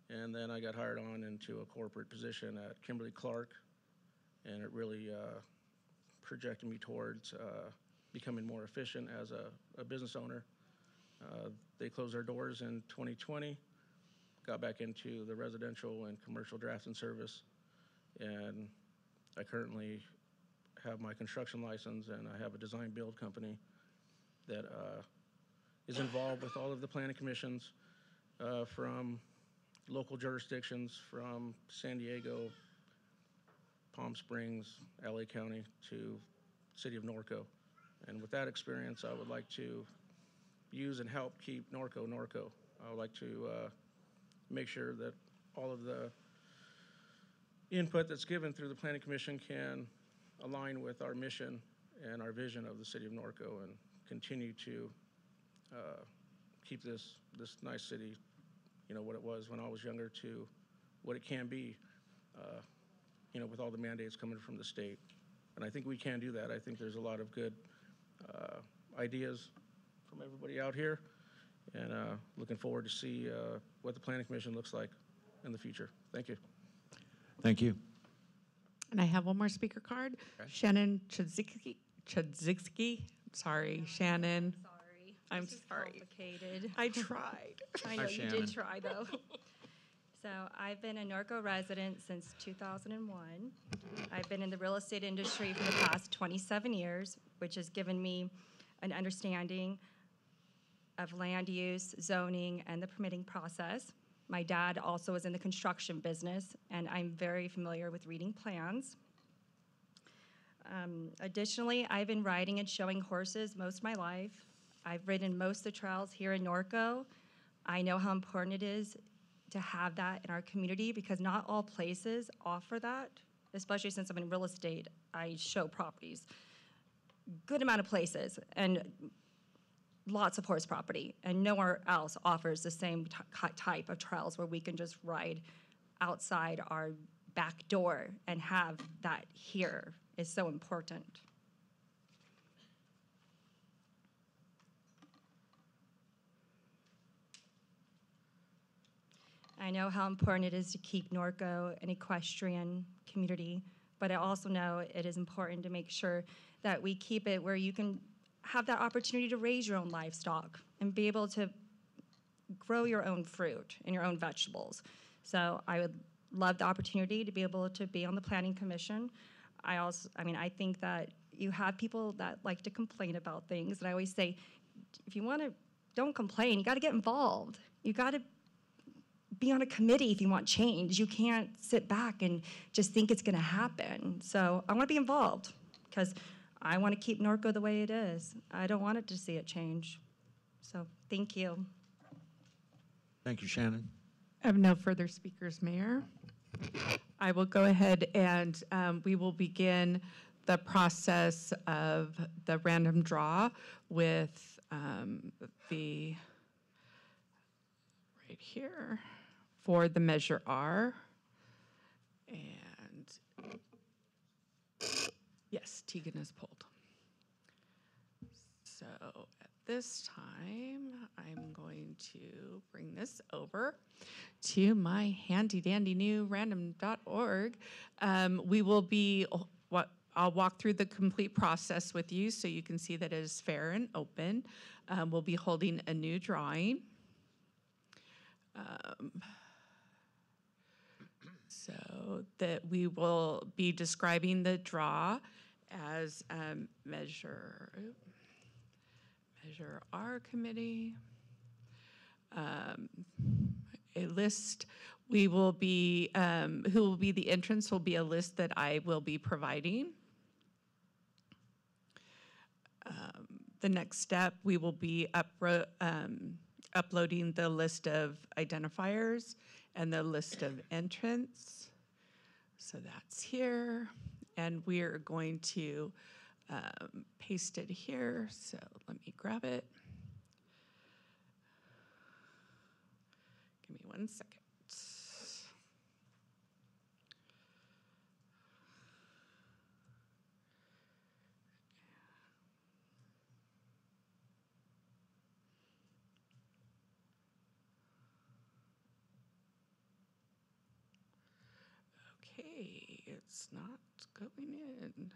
[SPEAKER 10] and then I got hired on into a corporate position at Kimberly-Clark, and it really projected me towards becoming more efficient as a business owner. They closed their doors in 2020, got back into the residential and commercial drafting service, and I currently have my construction license, and I have a design build company that is involved with all of the planning commissions from local jurisdictions, from San Diego, Palm Springs, LA County to City of Norco. And with that experience, I would like to use and help keep Norco Norco. I would like to make sure that all of the input that's given through the Planning Commission can align with our mission and our vision of the City of Norco and continue to keep this nice city, what it was when I was younger to what it can be, with all the mandates coming from the state. And I think we can do that. I think there's a lot of good ideas from everybody out here, and looking forward to see what the Planning Commission looks like in the future. Thank you.
[SPEAKER 1] Thank you.
[SPEAKER 12] And I have one more speaker card.
[SPEAKER 1] Okay.
[SPEAKER 12] Shannon Chadzicki. Sorry, Shannon.
[SPEAKER 22] Sorry.
[SPEAKER 12] I'm
[SPEAKER 22] This is
[SPEAKER 12] sorry.
[SPEAKER 22] Complicated.
[SPEAKER 12] I tried.
[SPEAKER 22] I know
[SPEAKER 1] Hi,
[SPEAKER 22] you
[SPEAKER 1] Shannon.
[SPEAKER 22] did try though. So I've been a Norco resident since 2001. I've been in the real estate industry for the past 27 years, which has given me an understanding of land use, zoning, and the permitting process. My dad also is in the construction business, and I'm very familiar with reading plans. Additionally, I've been riding and showing horses most of my life. I've ridden most of the trails here in Norco. I know how important it is to have that in our community because not all places offer that, especially since I'm in real estate. I show properties. Good amount of places and lots of horse property, and nowhere else offers the same type of trails where we can just ride outside our back door and have that here is so important. I know how important it is to keep Norco an equestrian community, but I also know it is important to make sure that we keep it where you can have that opportunity to raise your own livestock and be able to grow your own fruit and your own vegetables. So I would love the opportunity to be able to be on the Planning Commission. I think that you have people that like to complain about things. And I always say, if you want to, don't complain. You got to get involved. You got to be on a committee if you want change. You can't sit back and just think it's going to happen. So I want to be involved because I want to keep Norco the way it is. I don't want it to see it change. So thank you.
[SPEAKER 1] Thank you, Shannon.
[SPEAKER 12] I have no further speakers, Mayor. I will go ahead and we will begin the process of the random draw with the, right here, for the Measure R. And yes, Tegan is pulled. So at this time, I'm going to bring this over to my handy dandy new random.org. We will be, I'll walk through the complete process with you so you can see that it is fair and open. We'll be holding a new drawing. So that we will be describing the draw as Measure R committee. A list, we will be, who will be the entrants will be a list that I will be providing. The next step, we will be uploading the list of identifiers and the list of entrants. So that's here. And we are going to paste it here. So let me grab it. Give me 1 second. Okay, it's not going in.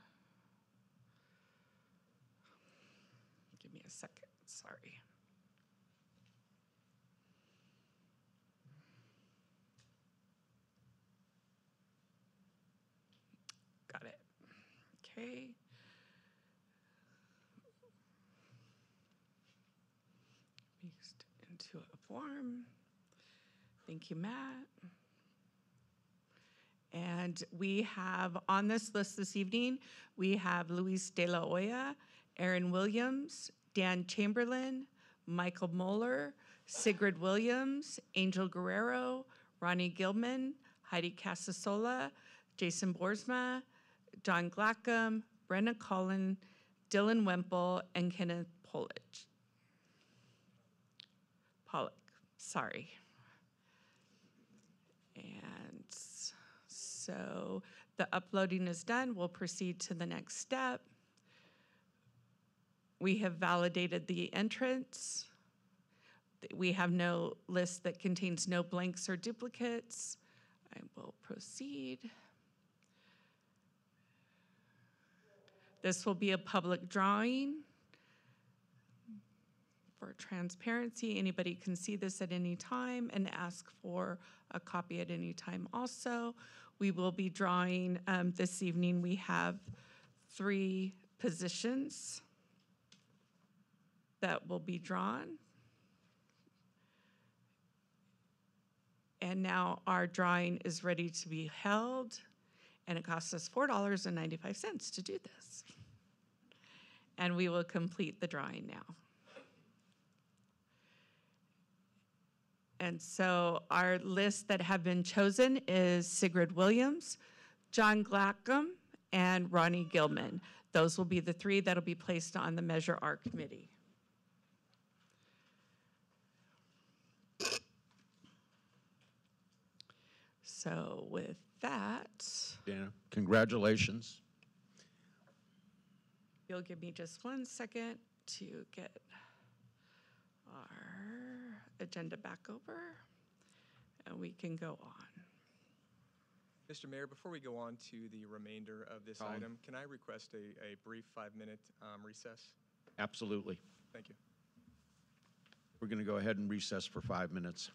[SPEAKER 12] Give me a second, sorry. Got it. Okay. Paste into a form. Thank you, Matt. And we have on this list this evening, we have Luis De La Hoya, Aaron Williams, Dan Chamberlain, Michael Moeller, Sigrid Williams, Angel Guerrero, Ronnie Gilman, Heidi Casasola, Jason Boersma, John Glackham, Brenna Collin, Dylan Wemple, and Kenneth Pollock, sorry. And so the uploading is done. We'll proceed to the next step. We have validated the entrance. We have no list that contains no blanks or duplicates. I will proceed. This will be a public drawing. For transparency, anybody can see this at any time and ask for a copy at any time also. We will be drawing, this evening we have 3 positions that will be drawn. And now our drawing is ready to be held, and it costs us $4.95 to do this. And we will complete the drawing now. And so our list that have been chosen is Sigrid Williams, John Glackham, and Ronnie Gilman. Those will be the 3 that'll be placed on the Measure R committee. So with that,
[SPEAKER 1] Dana, congratulations.
[SPEAKER 12] you'll give me just 1 second to get our agenda back over, and we can go on.
[SPEAKER 2] Mr. Mayor, before we go on to the remainder of this
[SPEAKER 1] Colin.
[SPEAKER 2] item, can I request a brief 5-minute recess?
[SPEAKER 1] Absolutely.
[SPEAKER 2] Thank you.
[SPEAKER 1] We're going to go ahead and recess for 5 minutes.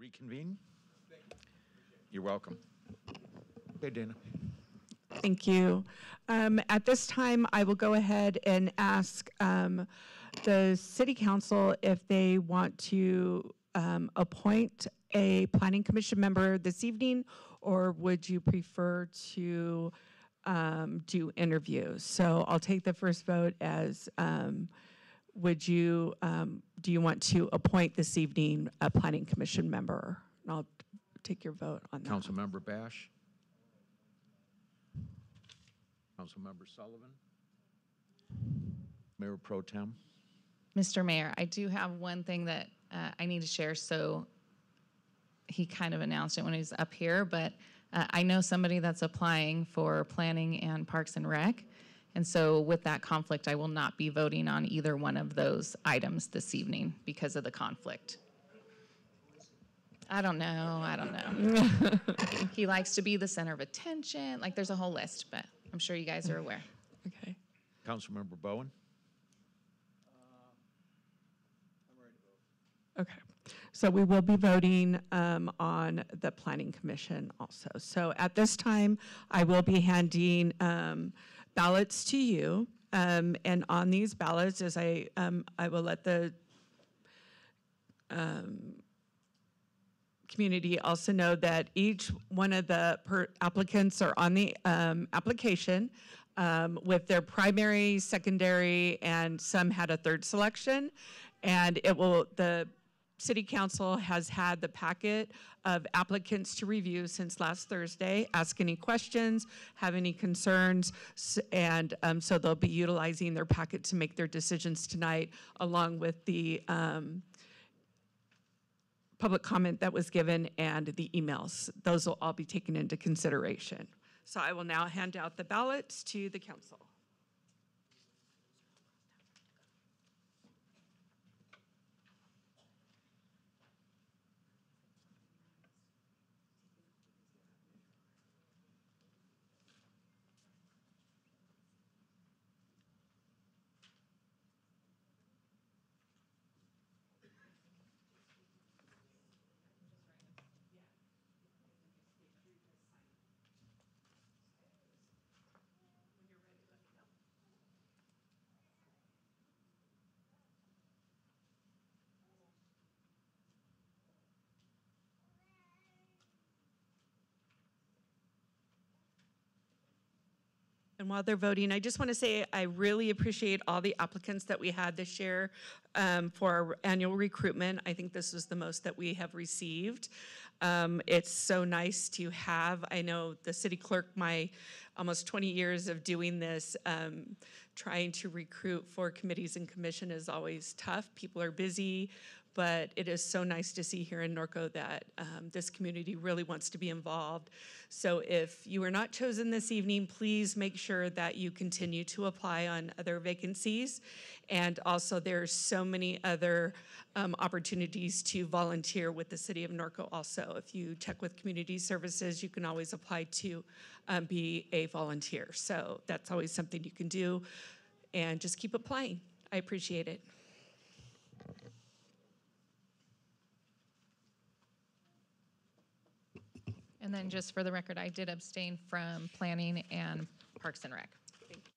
[SPEAKER 1] Reconvene? You're welcome. Okay, Dana.
[SPEAKER 12] Thank you. At this time, I will go ahead and ask the City Council if they want to appoint a Planning Commission member this evening, or would you prefer to do interviews? So I'll take the first vote as do you want to appoint this evening a Planning Commission member? And I'll take your vote on that.
[SPEAKER 1] Councilmember Bash? Councilmember Sullivan? Mayor Pro Tem?
[SPEAKER 11] Mr. Mayor, I do have one thing that I need to share. So he kind of announced it when he was up here, but I know somebody that's applying for Planning and Parks and Rec. And so with that conflict, I will not be voting on either one of those items this evening because of the conflict. I don't know. He likes to be the center of attention. Like, there's a whole list, but I'm sure you guys are aware.
[SPEAKER 12] Okay.
[SPEAKER 1] Councilmember Bowen?
[SPEAKER 12] Okay. So we will be voting on the Planning Commission also. So at this time, I will be handing ballots to you. And on these ballots, as I will let the community also know that each one of the applicants are on the application with their primary, secondary, and some had a third selection. And the City Council has had the packet of applicants to review since last Thursday. Ask any questions, have any concerns, and so they'll be utilizing their packet to make their decisions tonight, along with the public comment that was given and the emails. Those will all be taken into consideration. So I will now hand out the ballots to the council. And while they're voting, I just want to say I really appreciate all the applicants that we had this year for our annual recruitment. I think this was the most that we have received. It's so nice to have, I know the city clerk, my almost 20 years of doing this, trying to recruit for committees and commission is always tough. People are busy, but it is so nice to see here in Norco that this community really wants to be involved. So if you are not chosen this evening, please make sure that you continue to apply on other vacancies. And also there's so many other opportunities to volunteer with the city of Norco also. If you check with community services, you can always apply to be a volunteer. So that's always something you can do, and just keep applying. I appreciate it.
[SPEAKER 11] And then just for the record, I did abstain from Planning and Parks and Rec. Thank you.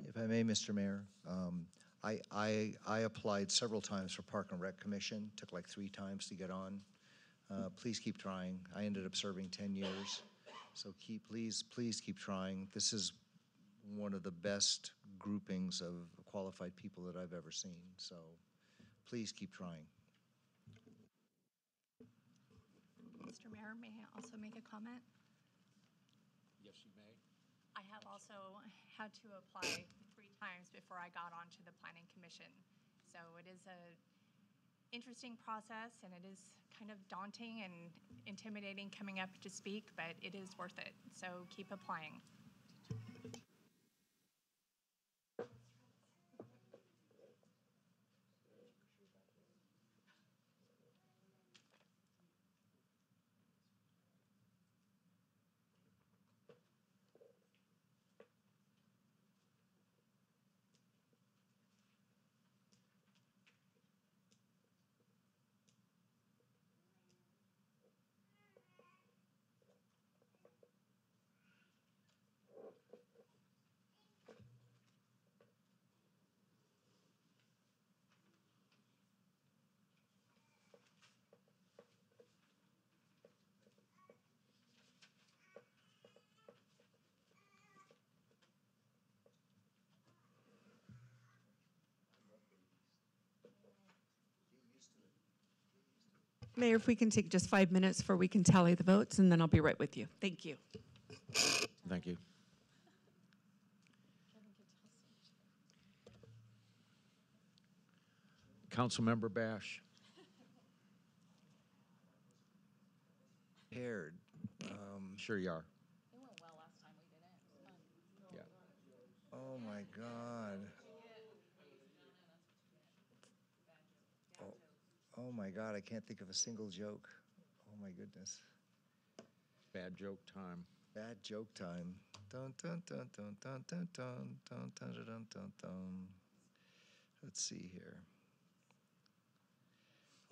[SPEAKER 8] If I may, Mr. Mayor, I applied several times for Park and Rec Commission, took like 3 times to get on. Please keep trying. I ended up serving 10 years, so please keep trying. This is one of the best groupings of qualified people that I've ever seen, so please keep trying.
[SPEAKER 9] Mr. Mayor, may I also make a comment?
[SPEAKER 1] Yes, you may.
[SPEAKER 9] I have also had to apply 3 times before I got onto the Planning Commission. So it is a interesting process, and it is kind of daunting and intimidating coming up to speak, but it is worth it. So keep applying.
[SPEAKER 12] Mayor, if we can take just 5 minutes before we can tally the votes, and then I'll be right with you. Thank you.
[SPEAKER 1] Thank you. Councilmember Bash.
[SPEAKER 8] Paired.
[SPEAKER 1] Sure you are.
[SPEAKER 11] It went well last time we did it. It was fun.
[SPEAKER 1] Yeah.
[SPEAKER 8] Oh, my God. Oh, my God, I can't think of a single joke. Oh, my goodness.
[SPEAKER 1] Bad joke time.
[SPEAKER 8] Bad joke time. Dun, dun, dun, dun, dun, dun, dun, dun, dun, dun, dun, dun, dun. Let's see here.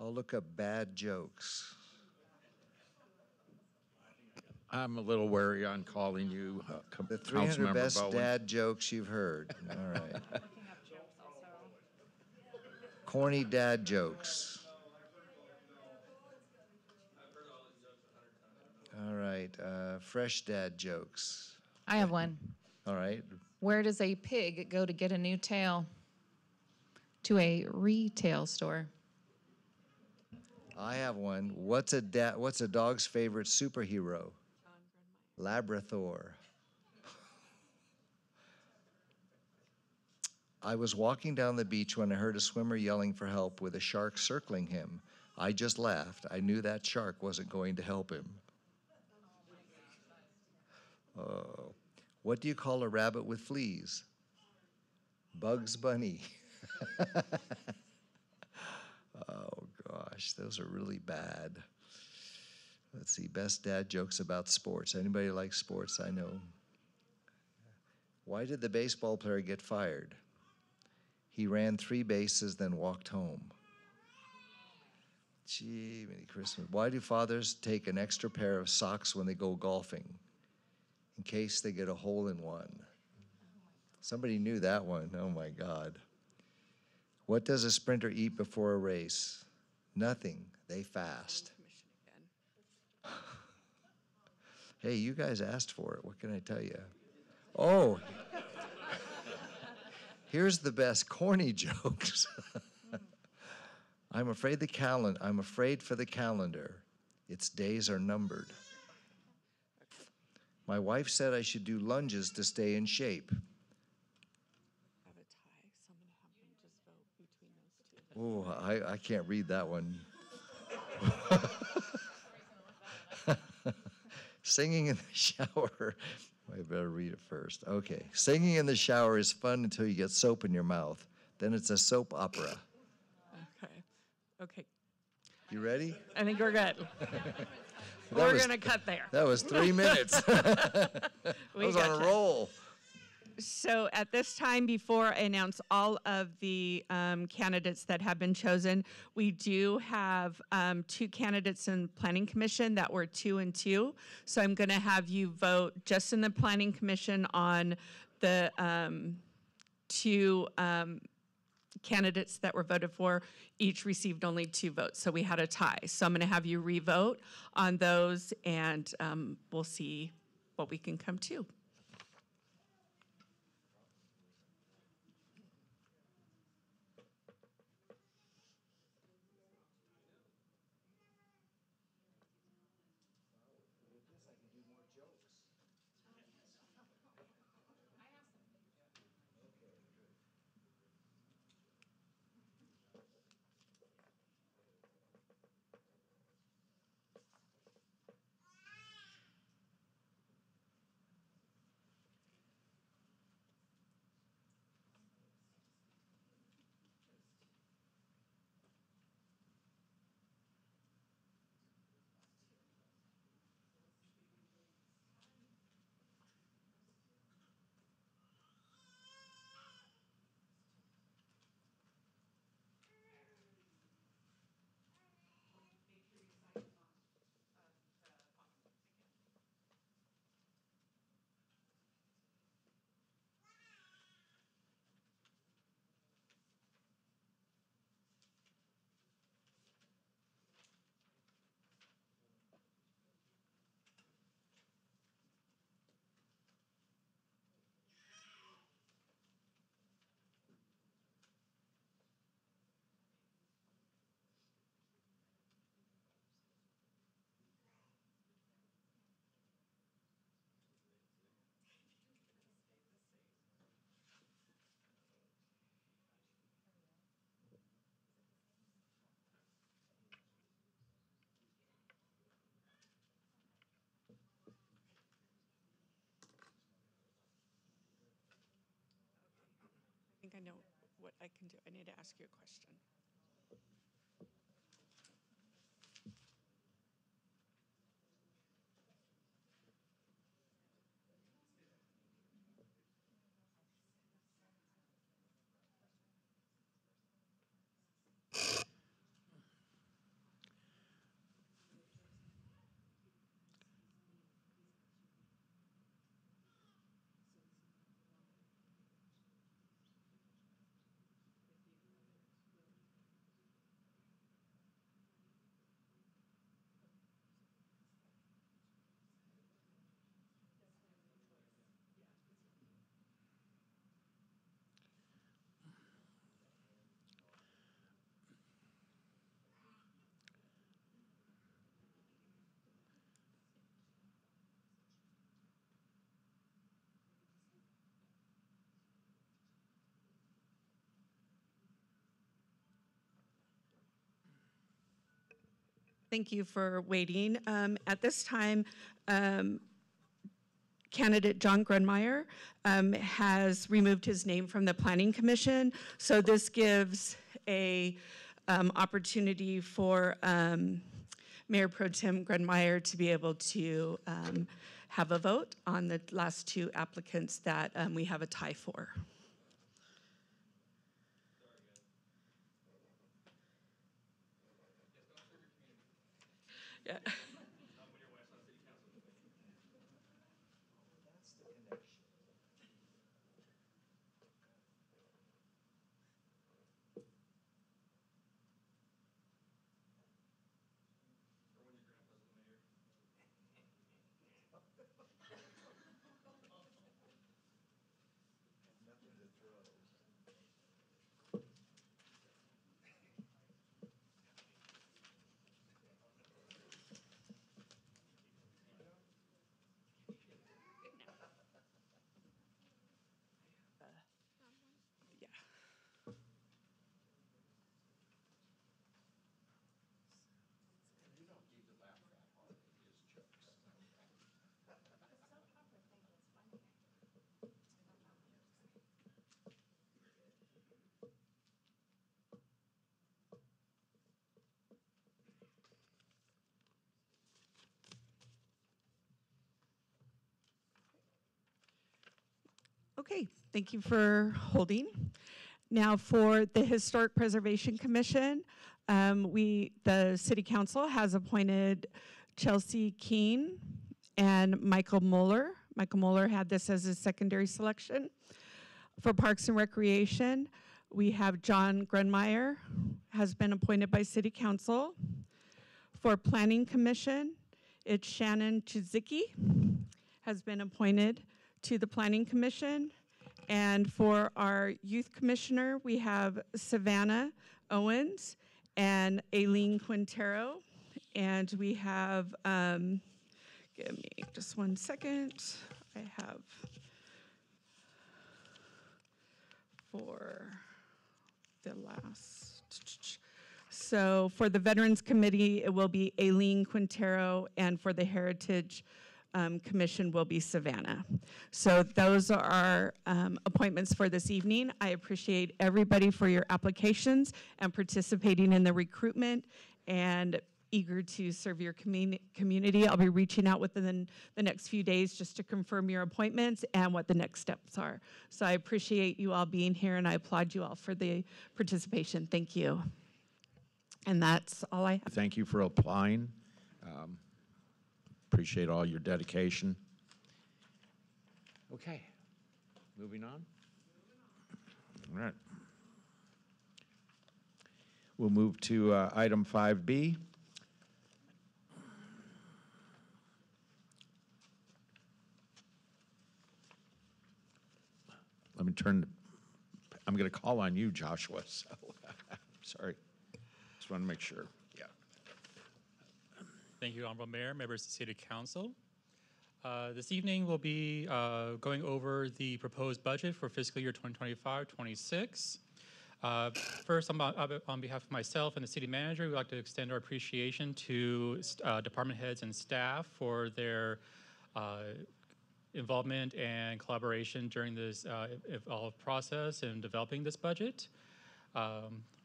[SPEAKER 8] I'll look up bad jokes.
[SPEAKER 1] I'm a little wary on calling you
[SPEAKER 8] The 300
[SPEAKER 1] Councilmember
[SPEAKER 8] best
[SPEAKER 1] Bowen.
[SPEAKER 8] dad jokes you've heard. All right. Corny dad jokes. All right. Fresh dad jokes.
[SPEAKER 11] I have one.
[SPEAKER 8] All right.
[SPEAKER 11] Where does a pig go to get a new tail? To a retail store.
[SPEAKER 8] I have one. What's a dog's favorite superhero? Labrador. I was walking down the beach when I heard a swimmer yelling for help with a shark circling him. I just laughed. I knew that shark wasn't going to help him. Oh. What do you call a rabbit with fleas? Bugs Bunny. Oh, gosh, those are really bad. Let's see, best dad jokes about sports. Anybody like sports? I know. Why did the baseball player get fired? He ran 3 bases, then walked home. Gee, Merry Christmas. Why do fathers take an extra pair of socks when they go golfing? In case they get a hole-in-one. Somebody knew that one. Oh, my God. What does a sprinter eat before a race? Nothing. They fast. Hey, you guys asked for it. What can I tell you? Oh, here's the best corny jokes. I'm afraid for the calendar. Its days are numbered. My wife said I should do lunges to stay in shape. Oh, I can't read that one. Singing in the shower. I better read it first. Okay. Singing in the shower is fun until you get soap in your mouth. Then it's a soap opera.
[SPEAKER 12] Okay.
[SPEAKER 8] You ready?
[SPEAKER 12] I think we're good. We're going to cut there.
[SPEAKER 8] That was 3 minutes. I was on a roll.
[SPEAKER 12] So at this time, before I announce all of the candidates that have been chosen, we do have 2 candidates in Planning Commission that were 2 and 2. So I'm going to have you vote just in the Planning Commission on the 2 candidates that were voted for. Each received only 2 votes, so we had a tie. So I'm going to have you re-vote on those, and we'll see what we can come to.
[SPEAKER 3] I know what I can do. I need to ask you a question. Thank you for waiting. At this time, candidate John Grunmeyer has removed his name from the Planning Commission. So this gives a opportunity for Mayor Pro Tem Grunmeyer to be able to have a vote on the last two applicants that we have a tie for. Yeah. Okay, thank you for holding. Now for the Historic Preservation Commission, the City Council has appointed Chelsea Keene and Michael Mueller. Michael Mueller had this as his secondary selection. For Parks and Recreation, we have John Grunmeyer, has been appointed by City Council. For Planning Commission, it's Shannon Chizicki, has been appointed to the Planning Commission. And for our Youth Commissioner, we have Savannah Owens and Aileen Quintero. And we have, give me just 1 second. I have for the last, so for the Veterans Committee, it will be Aileen Quintero, and for the Heritage Commission will be Savannah. So those are our appointments for this evening. I appreciate everybody for your applications and participating in the recruitment, and eager to serve your community. I'll be reaching out within the next few days just to confirm your appointments and what the next steps are. So I appreciate you all being here, and I applaud you all for the participation. Thank you. And that's all I have.
[SPEAKER 1] Thank you for applying. Appreciate all your dedication. Okay, moving on. All right. We'll move to item 5B. Let me turn, I'm going to call on you, Joshua, so sorry. Just want to make sure. Yeah.
[SPEAKER 4] Thank you, Honorable Mayor, members of the City Council. This evening we'll be going over the proposed budget for fiscal year 2025-26. First, on behalf of myself and the City Manager, we'd like to extend our appreciation to department heads and staff for their involvement and collaboration during this evolved process in developing this budget.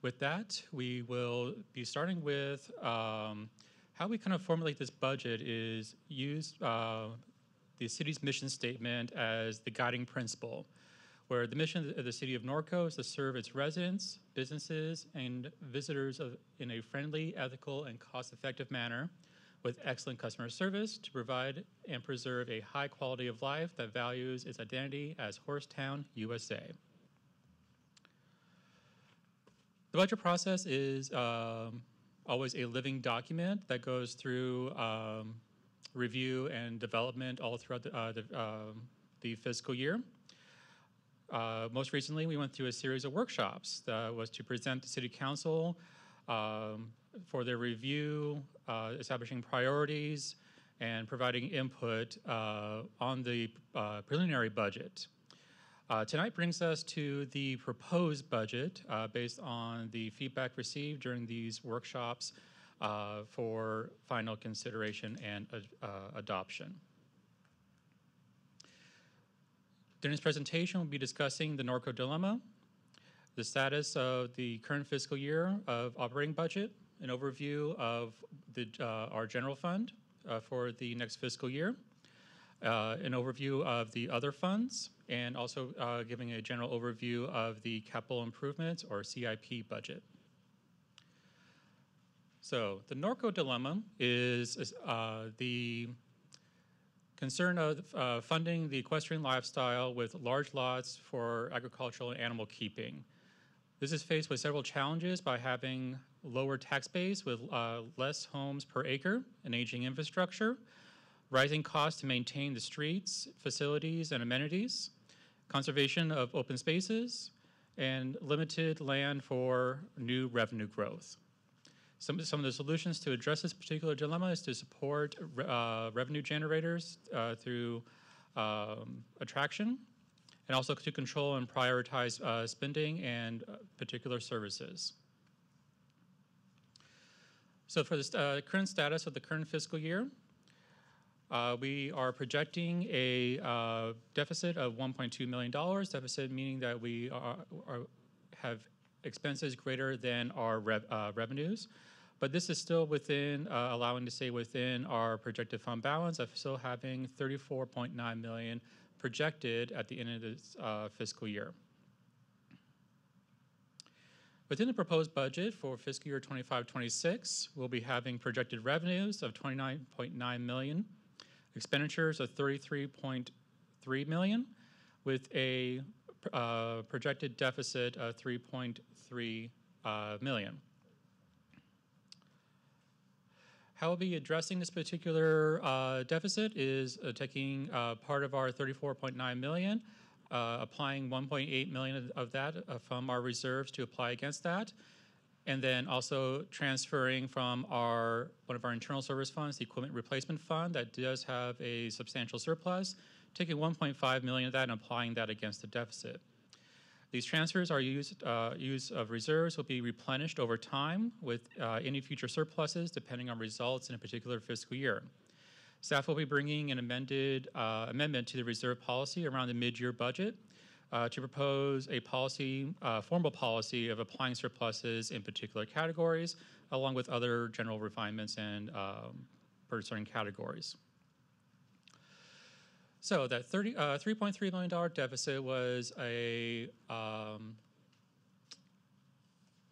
[SPEAKER 4] With that, we will be starting with how we kind of formulate this budget is use the city's mission statement as the guiding principle, where the mission of the city of Norco is to serve its residents, businesses, and visitors in a friendly, ethical, and cost-effective manner with excellent customer service to provide and preserve a high quality of life that values its identity as Horsetown, USA. The budget process is always a living document that goes through review and development all throughout the fiscal year. Most recently, we went through a series of workshops that was to present to City Council for their review, establishing priorities, and providing input on the preliminary budget. Tonight brings us to the proposed budget based on the feedback received during these workshops for final consideration and adoption. During this presentation, we'll be discussing the Norco dilemma, the status of the current fiscal year of operating budget, an overview of our general fund for the next fiscal year, an overview of the other funds, and also giving a general overview of the capital improvements or CIP budget. So the Norco dilemma is the concern of funding the equestrian lifestyle with large lots for agricultural and animal keeping. This is faced with several challenges by having lower tax base with less homes per acre, an aging infrastructure, rising costs to maintain the streets, facilities, and amenities, conservation of open spaces, and limited land for new revenue growth. Some of the solutions to address this particular dilemma is to support revenue generators through attraction, and also to control and prioritize spending and particular services. So for the current status of the current fiscal year, we are projecting a deficit of $1.2 million, deficit meaning that we have expenses greater than our revenues. But this is still within, allowing to stay within our projected fund balance of still having $34.9 million projected at the end of this fiscal year. Within the proposed budget for fiscal year 25-26, we'll be having projected revenues of $29.9 million, expenditures of $33.3 million, with a projected deficit of $3.3 million. How we'll be addressing this particular deficit is taking part of our $34.9 million, applying $1.8 million of that from our reserves to apply against that, and then also transferring from one of our internal service funds, the equipment replacement fund that does have a substantial surplus, taking $1.5 million of that and applying that against the deficit. These transfers are use of reserves will be replenished over time with any future surpluses depending on results in a particular fiscal year. Staff will be bringing an amendment to the reserve policy around the mid-year budget to propose a formal policy of applying surpluses in particular categories, along with other general refinements and for certain categories. So that $3.3 million deficit was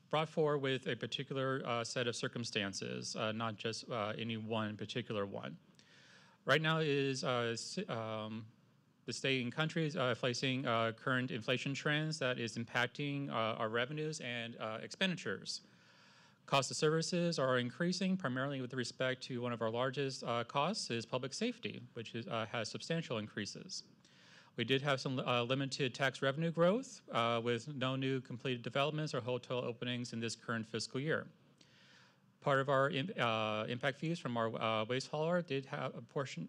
[SPEAKER 4] brought forward with a particular set of circumstances, not just any one particular one. Right now is the state and country is facing current inflation trends that is impacting our revenues and expenditures. Cost of services are increasing primarily with respect to one of our largest costs is public safety, which has substantial increases. We did have some limited tax revenue growth with no new completed developments or hotel openings in this current fiscal year. Part of our impact fees from our waste hauler did have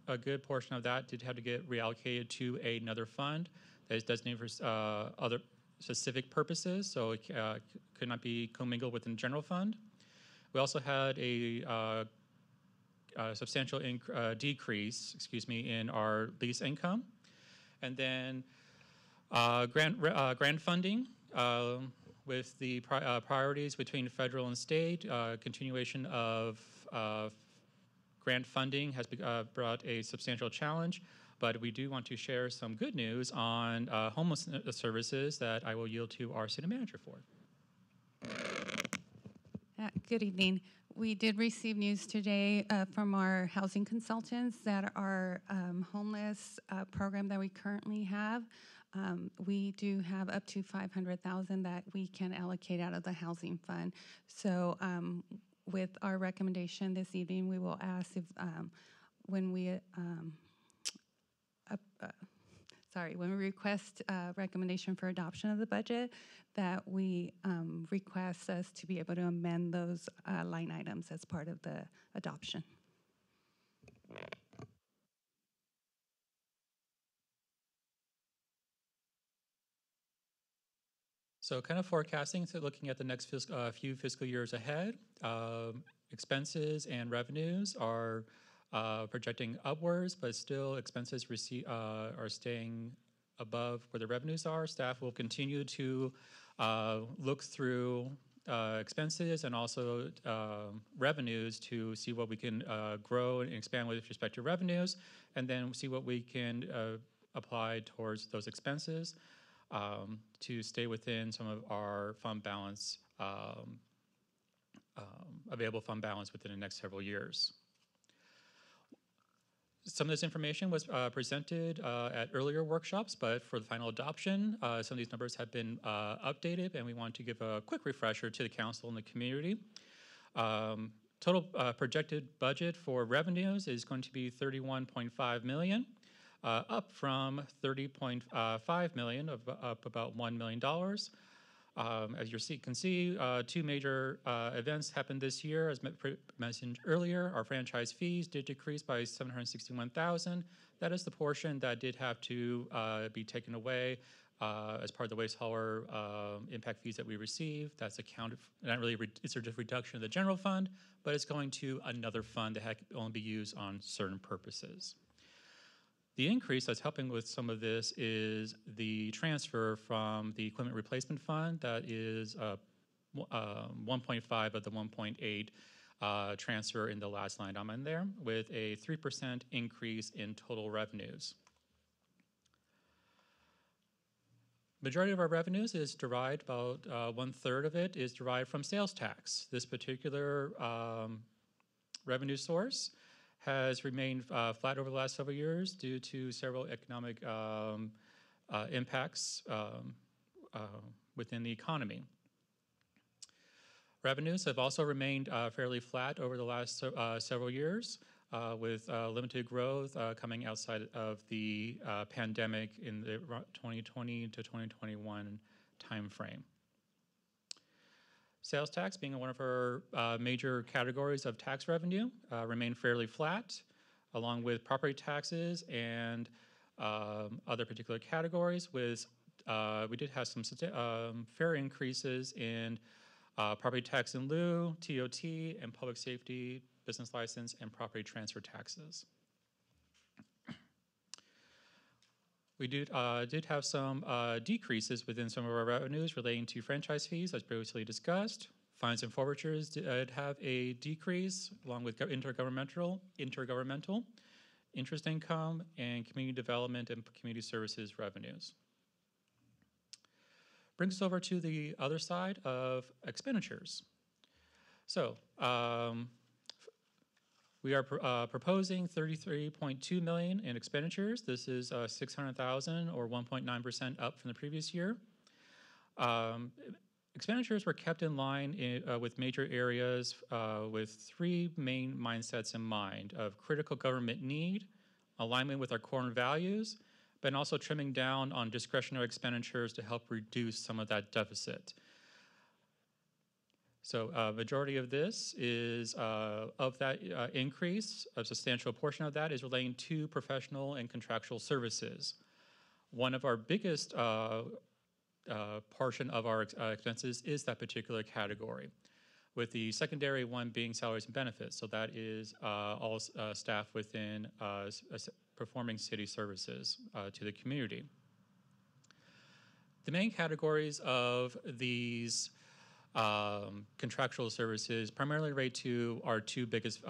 [SPEAKER 4] a good portion of that did have to get reallocated to another fund that is designated for other specific purposes, so it could not be commingled within the general fund. We also had a substantial decrease, in our lease income, And then grant funding with the priorities between federal and state. Continuation of grant funding has brought a substantial challenge, but we do want to share some good news on homelessness services that I will yield to our city manager for.
[SPEAKER 5] Good evening. We did receive news today from our housing consultants that our homeless program that we currently have, we do have up to $500,000 that we can allocate out of the housing fund. So with our recommendation this evening, we will ask if when we request recommendation for adoption of the budget, that we request us to be able to amend those line items as part of the adoption.
[SPEAKER 4] So kind of forecasting, so looking at the next few fiscal years ahead, expenses and revenues are projecting upwards, but still expenses are staying above where the revenues are. Staff will continue to look through expenses and also revenues to see what we can grow and expand with respect to revenues, and then see what we can apply towards those expenses to stay within some of our fund balance, available fund balance within the next several years. Some of this information was presented at earlier workshops, but for the final adoption, some of these numbers have been updated, and we want to give a quick refresher to the council and the community. Total projected budget for revenues is going to be $31.5 million, up from $30.5 million, up about $1 million. As you can see, two major events happened this year. As mentioned earlier, our franchise fees did decrease by $761,000. That is the portion that did have to be taken away as part of the waste hauler impact fees that we received. That's accounted for, not really, it's a reduction of the general fund, but it's going to another fund that can only be used on certain purposes. The increase that's helping with some of this is the transfer from the equipment replacement fund that is 1.5 of the 1.8 transfer in the last line I'm in there, with a 3% increase in total revenues. Majority of our revenues is derived, about 1/3 of it is derived from sales tax. This particular revenue source has remained flat over the last several years due to several economic impacts within the economy. Revenues have also remained fairly flat over the last several years, with limited growth coming outside of the pandemic in the 2020 to 2021 timeframe. Sales tax, being one of our major categories of tax revenue, remained fairly flat, along with property taxes and other particular categories. With we did have some fair increases in property tax in lieu, TOT, and public safety, business license, and property transfer taxes. We did have some decreases within some of our revenues relating to franchise fees, as previously discussed. Fines and forfeitures did have a decrease, along with intergovernmental, interest income, and community development and community services revenues. Brings us over to the other side of expenditures. So, we are proposing $33.2 million in expenditures. This is $600,000 or 1.9% up from the previous year. Expenditures were kept in line with major areas with three main mindsets in mind: of critical government need, alignment with our core values, but also trimming down on discretionary expenditures to help reduce some of that deficit. So majority of this is, of that increase, a substantial portion of that is relating to professional and contractual services. One of our biggest portion of our expenses is that particular category, with the secondary one being salaries and benefits. So that is all staff within performing city services to the community. The main categories of these contractual services primarily relate to our two biggest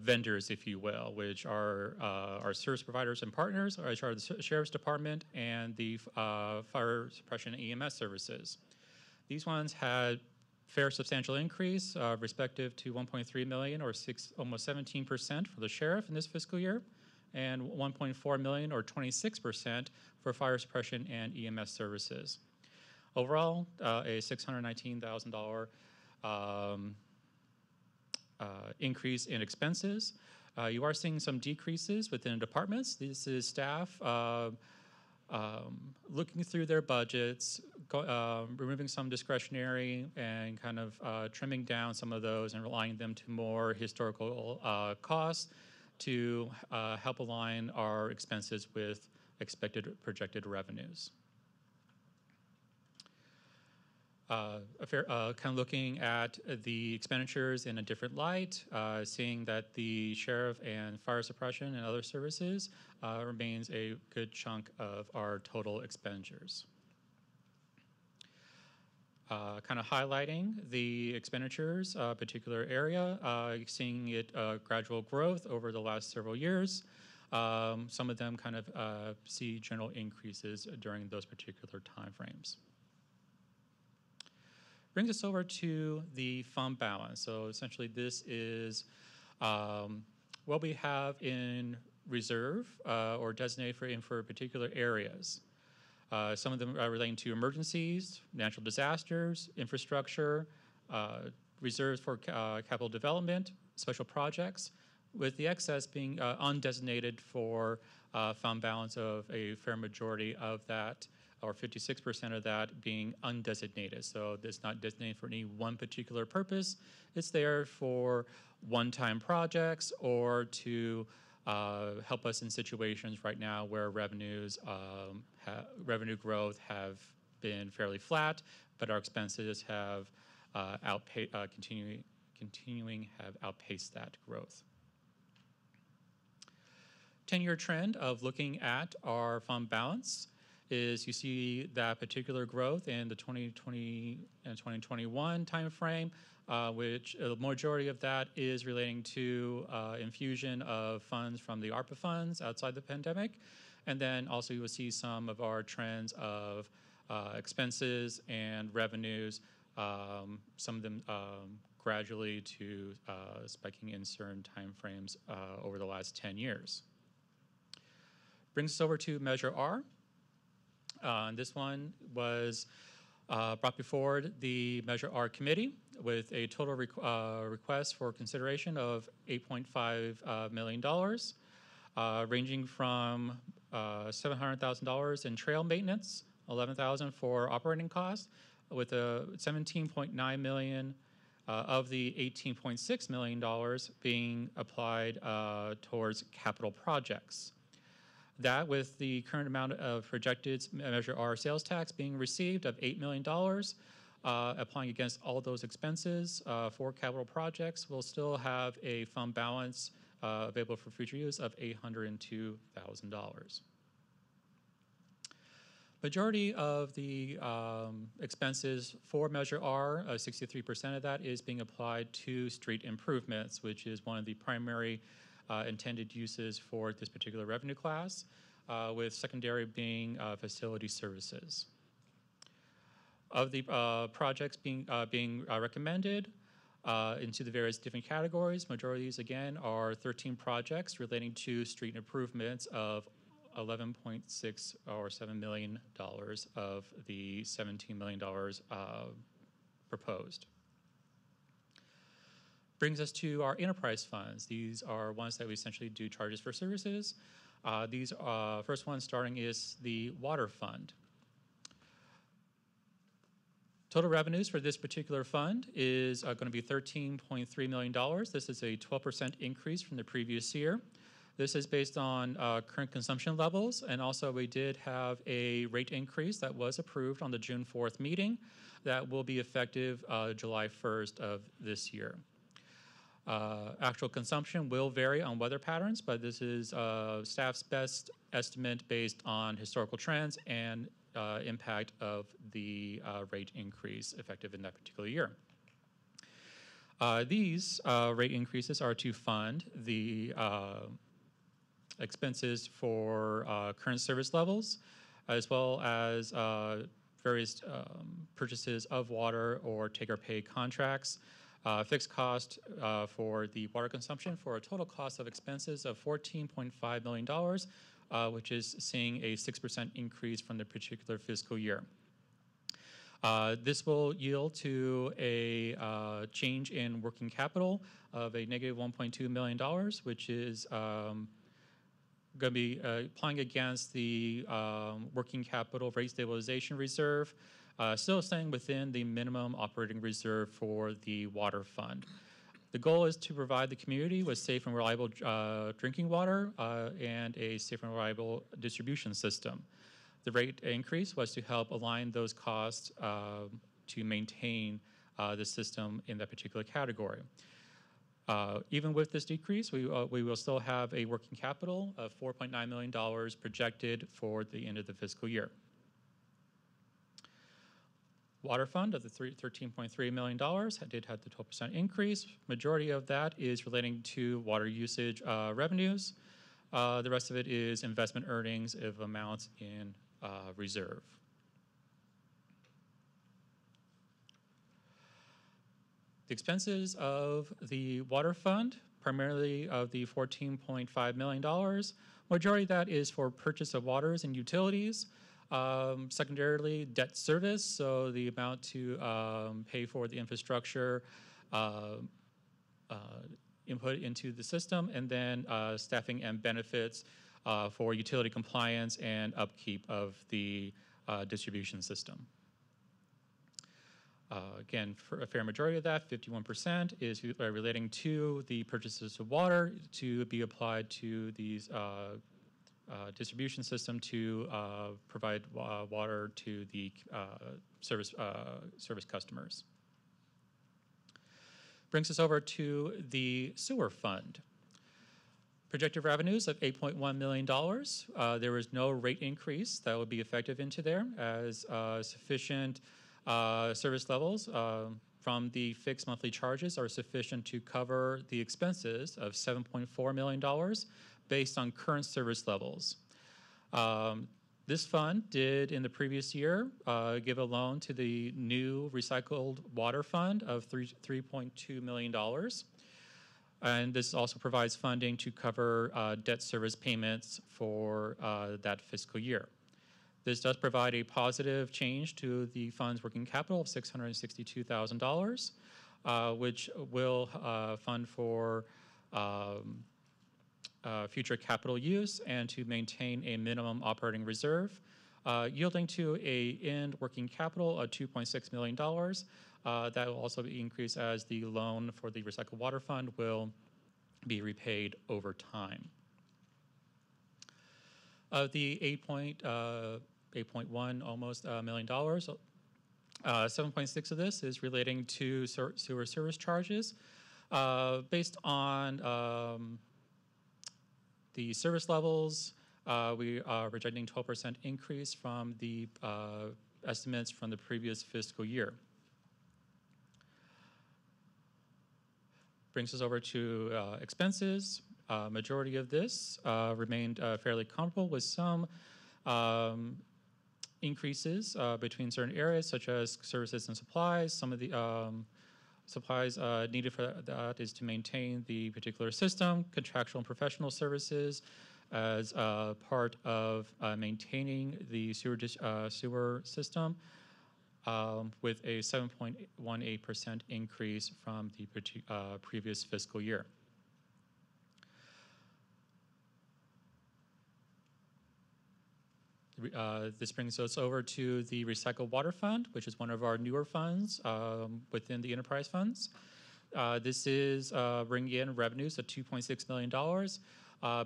[SPEAKER 4] vendors, if you will, which are our service providers and partners, which are the Sheriff's Department and the Fire Suppression and EMS services. These ones had fair substantial increase respective to $1.3 million or almost 17% for the sheriff in this fiscal year, and $1.4 million or 26% for fire suppression and EMS services. Overall, a $619,000 increase in expenses. You are seeing some decreases within departments. This is staff looking through their budgets, removing some discretionary and kind of trimming down some of those and relying them to more historical costs to help align our expenses with expected projected revenues. Kind of looking at the expenditures in a different light, seeing that the sheriff and fire suppression and other services remains a good chunk of our total expenditures. Kind of highlighting the expenditures, particular area, seeing it gradual growth over the last several years. Some of them kind of see general increases during those particular timeframes. Brings us over to the fund balance. So essentially this is what we have in reserve or designated for particular areas. Some of them are relating to emergencies, natural disasters, infrastructure, reserves for capital development, special projects, with the excess being undesignated for fund balance of a fair majority of that, or 56% of that being undesignated. So it's not designated for any one particular purpose. It's there for one-time projects or to help us in situations right now where revenues, revenue growth have been fairly flat, but our expenses have continuing have outpaced that growth. 10-year trend of looking at our fund balance is you see that particular growth in the 2020 and 2021 timeframe, which the majority of that is relating to infusion of funds from the ARPA funds outside the pandemic. And then also you will see some of our trends of expenses and revenues, some of them gradually to spiking in certain timeframes over the last 10 years. Brings us over to Measure R. This one was brought before the Measure R committee with a total request for consideration of $8.5 million, ranging from $700,000 in trail maintenance, $11,000 for operating costs, with a $17.9 million of the $18.6 million being applied towards capital projects. That with the current amount of projected Measure R sales tax being received of $8 million, applying against all those expenses for capital projects, we'll still have a fund balance available for future use of $802,000. Majority of the expenses for Measure R, 63% of that is being applied to street improvements, which is one of the primary intended uses for this particular revenue class, with secondary being facility services. Of the projects being recommended into the various different categories, majority of these again are 13 projects relating to street improvements of $11.6 or $7 million of the $17 million proposed. Brings us to our enterprise funds. These are ones that we essentially do charges for services. These first one starting is the water fund. Total revenues for this particular fund is going to be $13.3 million. This is a 12% increase from the previous year. This is based on current consumption levels, and also we did have a rate increase that was approved on the June 4th meeting that will be effective July 1st of this year. Actual consumption will vary on weather patterns, but this is staff's best estimate based on historical trends and impact of the rate increase effective in that particular year. These rate increases are to fund the expenses for current service levels, as well as various purchases of water or take-or-pay contracts, fixed cost for the water consumption for a total cost of expenses of $14.5 million, which is seeing a 6% increase from the particular fiscal year. This will yield to a change in working capital of a negative $1.2 million, which is going to be applying against the working capital rate stabilization reserve, still staying within the minimum operating reserve for the water fund. The goal is to provide the community with safe and reliable drinking water and a safe and reliable distribution system. The rate increase was to help align those costs to maintain the system in that particular category. Even with this decrease, we will still have a working capital of $4.9 million projected for the end of the fiscal year. Water fund of the $13.3 million did have the 12% increase. Majority of that is relating to water usage revenues. The rest of it is investment earnings of amounts in reserve. The expenses of the water fund, primarily of the $14.5 million, majority of that is for purchase of waters and utilities. Secondarily, debt service, so the amount to pay for the infrastructure input into the system, and then staffing and benefits for utility compliance and upkeep of the distribution system. Again, for a fair majority of that, 51%, is relating to the purchases of water to be applied to these distribution system to provide water to the service customers. Brings us over to the sewer fund. Projected revenues of $8.1 million. There was no rate increase that would be effective into there, as sufficient service levels from the fixed monthly charges are sufficient to cover the expenses of $7.4 million based on current service levels. This fund did, in the previous year, give a loan to the new recycled water fund of $3.2 million. And this also provides funding to cover debt service payments for that fiscal year. This does provide a positive change to the fund's working capital of $662,000, which will fund for future capital use and to maintain a minimum operating reserve, yielding to a end working capital of $2.6 million. That will also be increased as the loan for the recycled water fund will be repaid over time. Of the $8.1 almost million, 7.6 of this is relating to sewer service charges. Based on the service levels, we are projecting 12% increase from the estimates from the previous fiscal year. Brings us over to expenses. Majority of this remained fairly comparable, with some increases between certain areas, such as services and supplies. Some of the supplies needed for that is to maintain the particular system, contractual and professional services, as part of maintaining the sewer system, with a 7.18% increase from the previous fiscal year. This brings us over to the Recycled Water Fund, which is one of our newer funds within the enterprise funds. This is bringing in revenues of $2.6 million.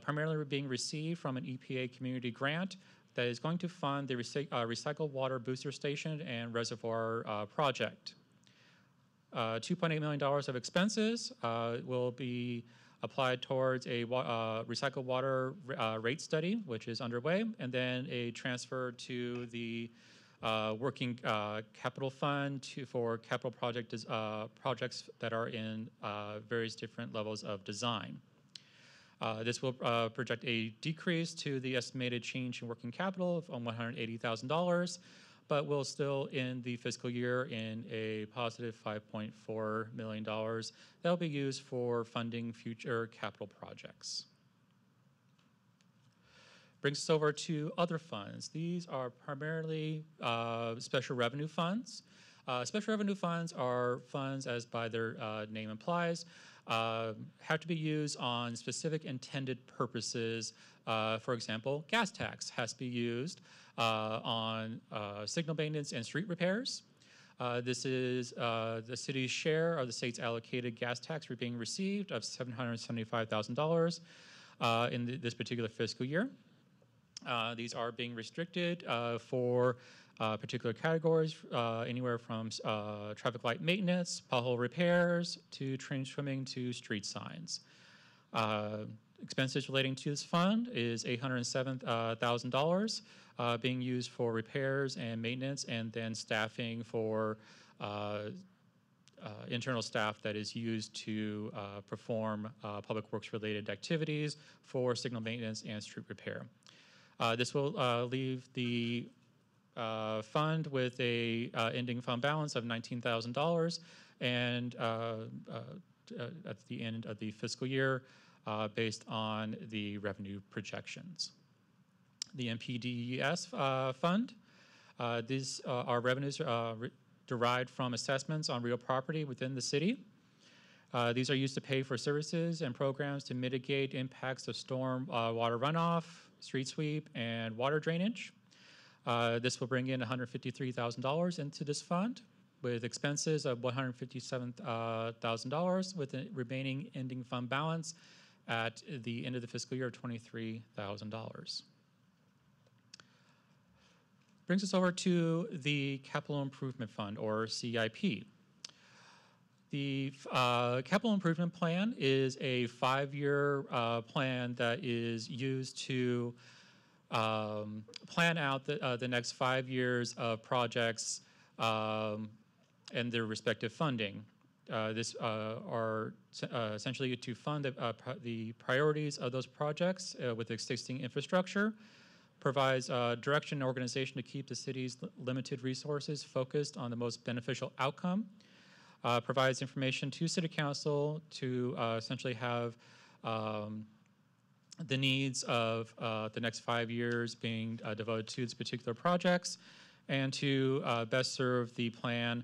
[SPEAKER 4] primarily being received from an EPA community grant that is going to fund the recycled water booster station and reservoir project. $2.8 million of expenses will be applied towards a recycled water rate study, which is underway, and then a transfer to the working capital fund for capital projects that are in various different levels of design. This will project a decrease to the estimated change in working capital of $180,000, but will still end the fiscal year in a positive $5.4 million that will be used for funding future capital projects. Brings us over to other funds. These are primarily special revenue funds. Special revenue funds are funds, as by their name implies, have to be used on specific intended purposes. For example, gas tax has to be used on signal maintenance and street repairs. This is the city's share of the state's allocated gas tax being received of $775,000 in this particular fiscal year. These are being restricted for particular categories, anywhere from traffic light maintenance, pothole repairs, to train swimming, to street signs. Expenses relating to this fund is $807,000 being used for repairs and maintenance, and then staffing for internal staff that is used to perform public works related activities for signal maintenance and street repair. This will leave the fund with a ending fund balance of $19,000, and at the end of the fiscal year, based on the revenue projections. The MPDES fund, these are revenues derived from assessments on real property within the city. These are used to pay for services and programs to mitigate impacts of storm water runoff, street sweep, and water drainage. This will bring in $153,000 into this fund, with expenses of $157,000, with a remaining ending fund balance at the end of the fiscal year of $23,000. Brings us over to the Capital Improvement Fund, or CIP. The Capital Improvement Plan is a 5-year plan that is used to plan out the next 5 years of projects and their respective funding. This are essentially to fund the priorities of those projects with existing infrastructure, provides direction and organization to keep the city's limited resources focused on the most beneficial outcome, provides information to City Council to essentially have the needs of the next 5 years being devoted to these particular projects, and to best serve the plan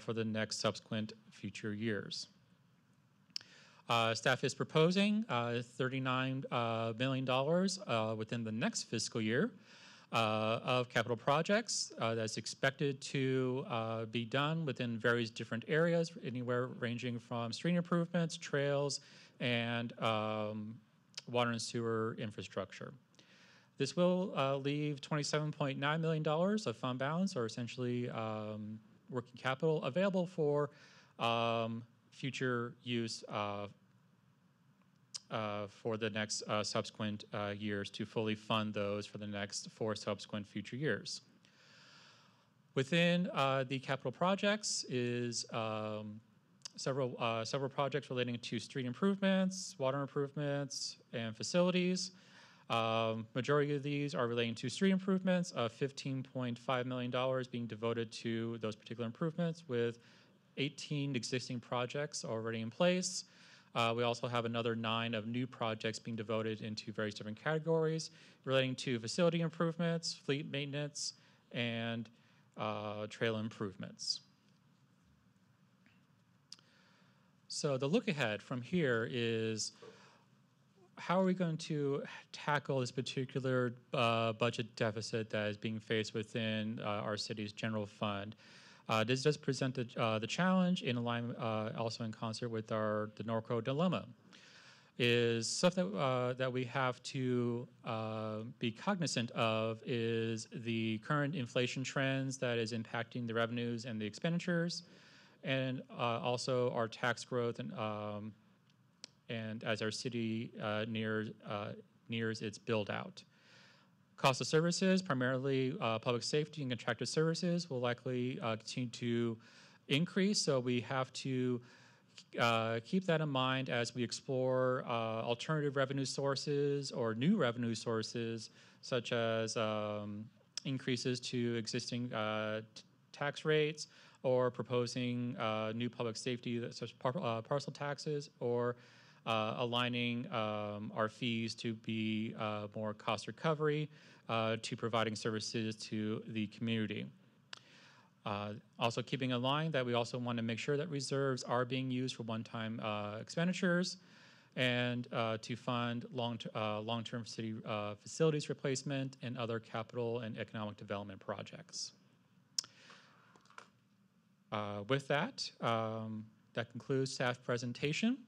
[SPEAKER 4] for the next subsequent future years. Staff is proposing $39 million within the next fiscal year of capital projects that's expected to be done within various different areas, anywhere ranging from street improvements, trails, and water and sewer infrastructure. This will leave $27.9 million of fund balance, or essentially working capital, available for future use for the next subsequent years, to fully fund those for the next 4 subsequent future years. Within the capital projects is several projects relating to street improvements, water improvements, and facilities. Majority of these are relating to street improvements, of $15.5 million being devoted to those particular improvements, with 18 existing projects already in place. We also have another 9 of new projects being devoted into various different categories relating to facility improvements, fleet maintenance, and trail improvements. So the look ahead from here is, how are we going to tackle this particular budget deficit that is being faced within our city's general fund? This does present the challenge in alignment, also in concert with the Norco dilemma. is stuff that we have to be cognizant of is the current inflation trends that is impacting the revenues and the expenditures, and also our tax growth and as our city nears its build out. Cost of services, primarily public safety and contracted services, will likely continue to increase, so we have to keep that in mind as we explore alternative revenue sources or new revenue sources, such as increases to existing tax rates, or proposing new public safety, such as parcel taxes, or aligning our fees to be more cost recovery to providing services to the community. Also keeping in mind that we also want to make sure that reserves are being used for one-time expenditures and to fund long-term city facilities replacement and other capital and economic development projects. With that, that concludes staff presentation.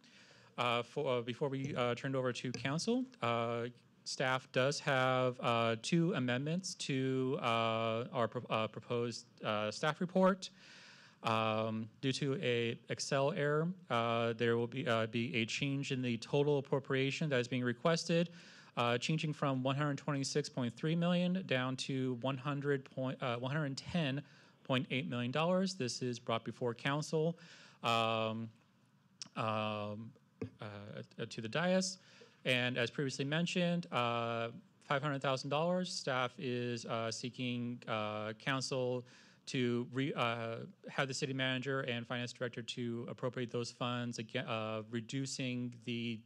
[SPEAKER 4] Before we turn it over to council, staff does have 2 amendments to our proposed staff report. Due to a Excel error, there will be a change in the total appropriation that is being requested, changing from $126.3 million down to $110.8 million. This is brought before council to the dais. And as previously mentioned, $500,000, staff is seeking council to have the city manager and finance director to appropriate those funds, again, reducing the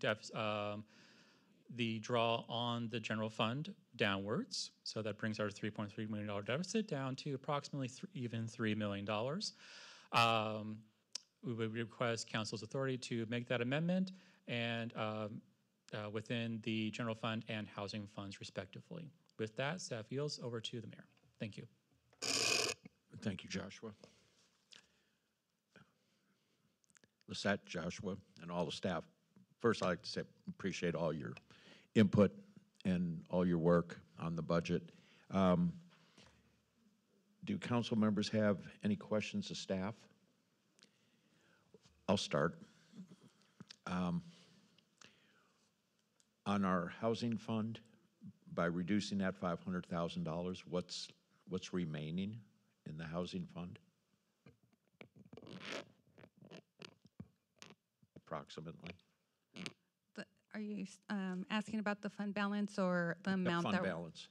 [SPEAKER 4] draw on the general fund downwards. So that brings our $3.3 million deficit down to approximately even $3 million. We would request council's authority to make that amendment and within the general fund and housing funds respectively. With that, staff yields over to the mayor. Thank you.
[SPEAKER 1] Thank you, Joshua. Lisette, Joshua, and all the staff. First, I'd like to say appreciate all your input and all your work on the budget. Do council members have any questions of staff? I'll start. On our housing fund, by reducing that $500,000, what's remaining in the housing fund? Approximately.
[SPEAKER 5] Are you asking about the fund balance or the amount?
[SPEAKER 1] The fund balance.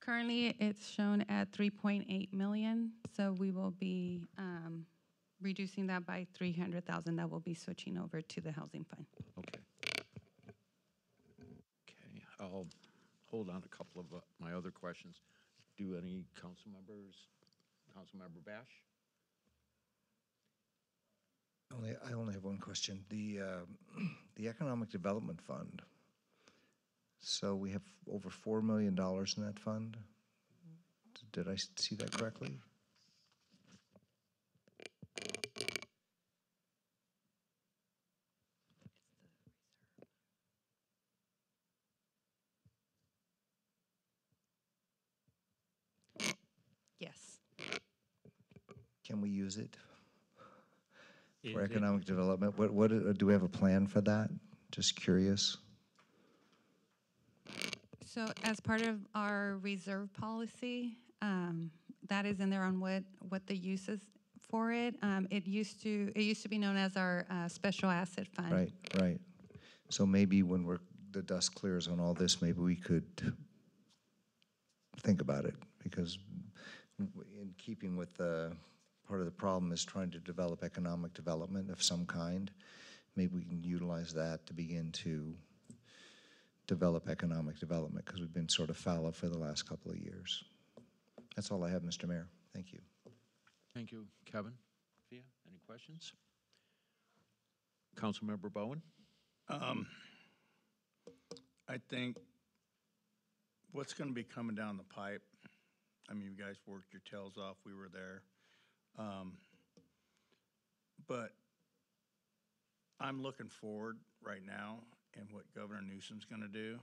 [SPEAKER 5] Currently, it's shown at 3.8 million, so we will be reducing that by 300,000. That will be switching over to the housing fund.
[SPEAKER 1] Okay. Okay, I'll hold on a couple of my other questions. Do any council members, Councilmember Bash?
[SPEAKER 8] I only have one question. The Economic Development Fund. So we have over $4 million in that fund. Did I see that correctly?
[SPEAKER 5] Yes.
[SPEAKER 8] Can we use it for economic development? What do we have a plan for that? Just curious.
[SPEAKER 5] So as part of our reserve policy, that is in there on what the use is for it. It used to be known as our special asset fund.
[SPEAKER 8] Right. So maybe when the dust clears on all this, maybe we could think about it, because in keeping with part of the problem is trying to develop economic development of some kind. Maybe we can utilize that to begin to develop economic development, because we've been sort of fallow for the last couple of years. That's all I have, Mr. Mayor. Thank you.
[SPEAKER 1] Thank you, Kevin. Fia, any questions? Councilmember Bowen?
[SPEAKER 7] I think what's going to be coming down the pipe, I mean, you guys worked your tails off. We were there. But I'm looking forward right now in what Governor Newsom's going to do,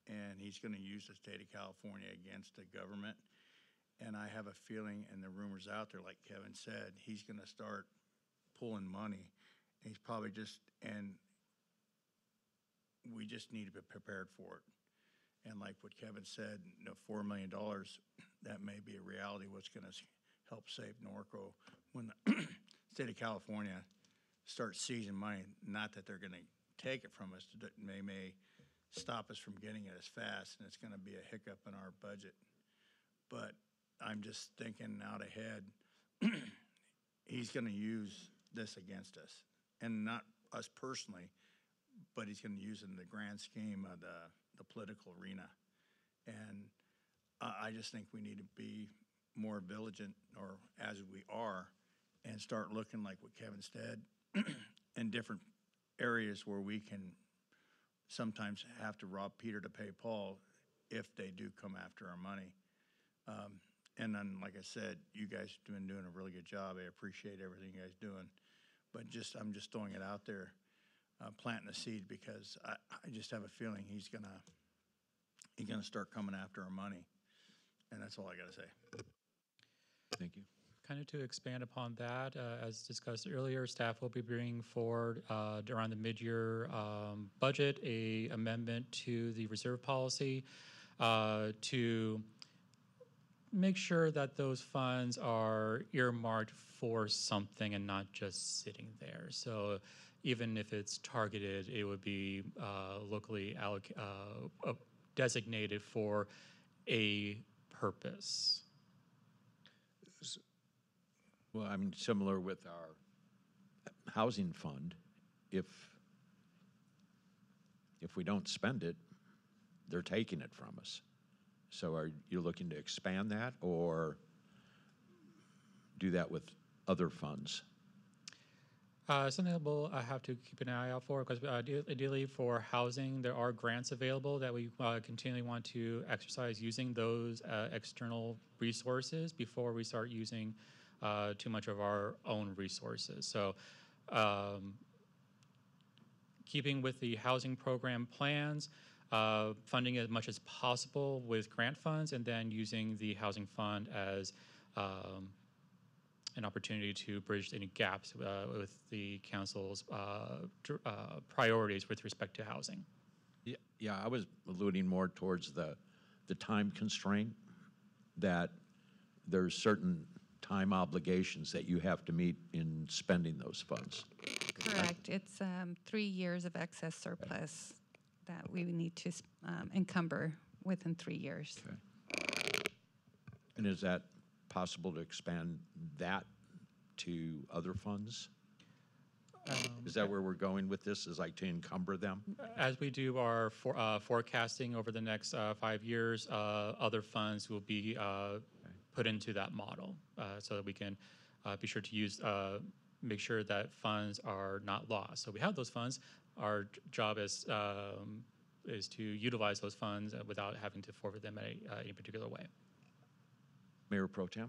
[SPEAKER 7] and he's going to use the state of California against the government. And I have a feeling, and the rumors out there, like Kevin said, he's going to start pulling money. And he's probably and we just need to be prepared for it. And like what Kevin said, $4 million, that may be a reality, what's going to help save Norco when the state of California starts seizing money. Not that they're going to take it from us, they may stop us from getting it as fast, and it's going to be a hiccup in our budget. But I'm just thinking out ahead, he's going to use this against us, and not us personally, but he's going to use it in the grand scheme of the political arena. And I just think we need to be more vigilant, or as we are, and start looking like what Kevin said in different areas where we can sometimes have to rob Peter to pay Paul if they do come after our money. And then, like I said, you guys have been doing a really good job. I appreciate everything you guys doing. But I'm just throwing it out there, planting a seed, because I just have a feeling he's gonna start coming after our money. And that's all I gotta say.
[SPEAKER 1] Thank you.
[SPEAKER 4] Kind of to expand upon that, as discussed earlier, staff will be bringing forward around the mid-year budget a amendment to the reserve policy to make sure that those funds are earmarked for something and not just sitting there. So even if it's targeted, it would be locally designated for a purpose.
[SPEAKER 1] Well, I mean, similar with our housing fund, if we don't spend it, they're taking it from us. So are you looking to expand that, or do that with other funds?
[SPEAKER 4] Something that we'll have to keep an eye out for, because ideally for housing, there are grants available that we continually want to exercise using those external resources before we start using too much of our own resources. So keeping with the housing program plans, funding as much as possible with grant funds, and then using the housing fund as an opportunity to bridge any gaps with the council's priorities with respect to housing.
[SPEAKER 1] Yeah, I was alluding more towards the time constraint, that there's certain time obligations that you have to meet in spending those funds.
[SPEAKER 5] Correct. It's 3 years of excess surplus that we need to encumber within 3 years.
[SPEAKER 1] Okay. And is that possible to expand that to other funds? Is that where we're going with this, is like to encumber them?
[SPEAKER 4] As we do our forecasting over the next 5 years, other funds will be put into that model so that we can be sure to use, make sure that funds are not lost. So we have those funds. Our job is to utilize those funds without having to forfeit them in any particular way.
[SPEAKER 1] Mayor Pro Tem?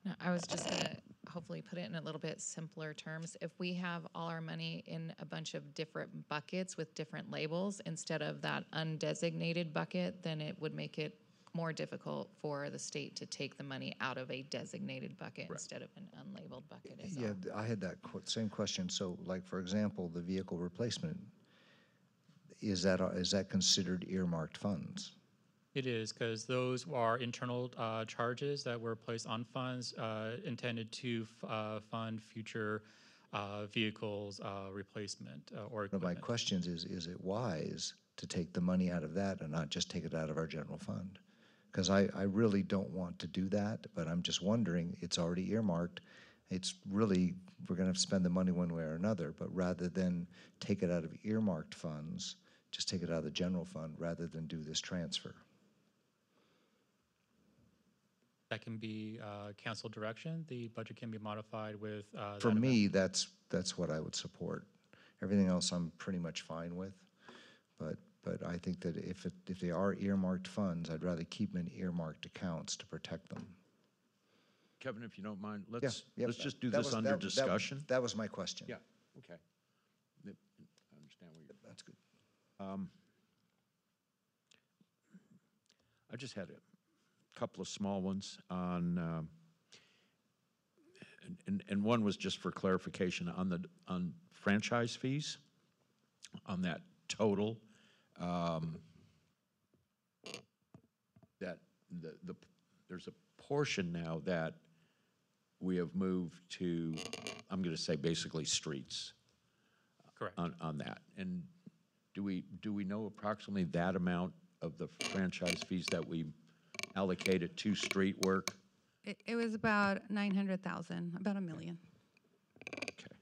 [SPEAKER 11] No, I was just going to hopefully put it in a little bit simpler terms. If we have all our money in a bunch of different buckets with different labels instead of that undesignated bucket, then it would make it more difficult for the state to take the money out of a designated bucket instead of an unlabeled bucket.
[SPEAKER 8] Yeah, I had that same question. So, like, for example, the vehicle replacement, is that considered earmarked funds?
[SPEAKER 4] It is, because those are internal charges that were placed on funds intended to fund future vehicles replacement or equipment.
[SPEAKER 8] My question is it wise to take the money out of that and not just take it out of our general fund? Because I really don't want to do that, but I'm just wondering, it's already earmarked. It's really, we're going to spend the money one way or another, but rather than take it out of earmarked funds, just take it out of the general fund rather than do this transfer.
[SPEAKER 4] That can be council direction. The budget can be modified with.
[SPEAKER 8] For me, that's what I would support. Everything else I'm pretty much fine with, but I think that if they are earmarked funds, I'd rather keep them in earmarked accounts to protect them.
[SPEAKER 1] Kevin, if you don't mind,
[SPEAKER 8] Yeah,
[SPEAKER 1] let's
[SPEAKER 8] yeah,
[SPEAKER 1] just do
[SPEAKER 8] that
[SPEAKER 1] this
[SPEAKER 8] was-
[SPEAKER 1] under
[SPEAKER 8] that-
[SPEAKER 1] discussion.
[SPEAKER 8] That was my question.
[SPEAKER 1] Yeah, okay. I understand where you're.
[SPEAKER 8] That's good.
[SPEAKER 1] I just had a couple of small ones on, and one was just for clarification on franchise fees, on that total. That there's a portion now that we have moved to, I'm going to say basically streets.
[SPEAKER 4] Correct.
[SPEAKER 1] On that. And do we know approximately that amount of the franchise fees that we allocated to street work?
[SPEAKER 5] It was about 900,000, about $1 million.
[SPEAKER 1] Okay.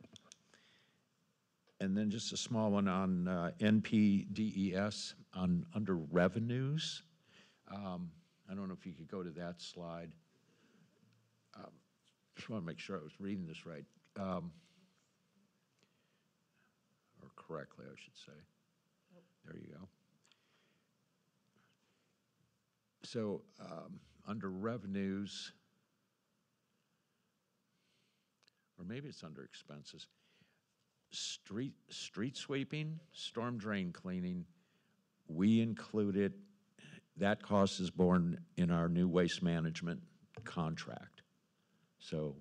[SPEAKER 1] And then just a small one on NPDES under revenues. I don't know if you could go to that slide. Just want to make sure I was reading this right. Or correctly, I should say. There you go. So under revenues, or maybe it's under expenses, street sweeping, storm drain cleaning, we included, that cost is borne in our new waste management contract. So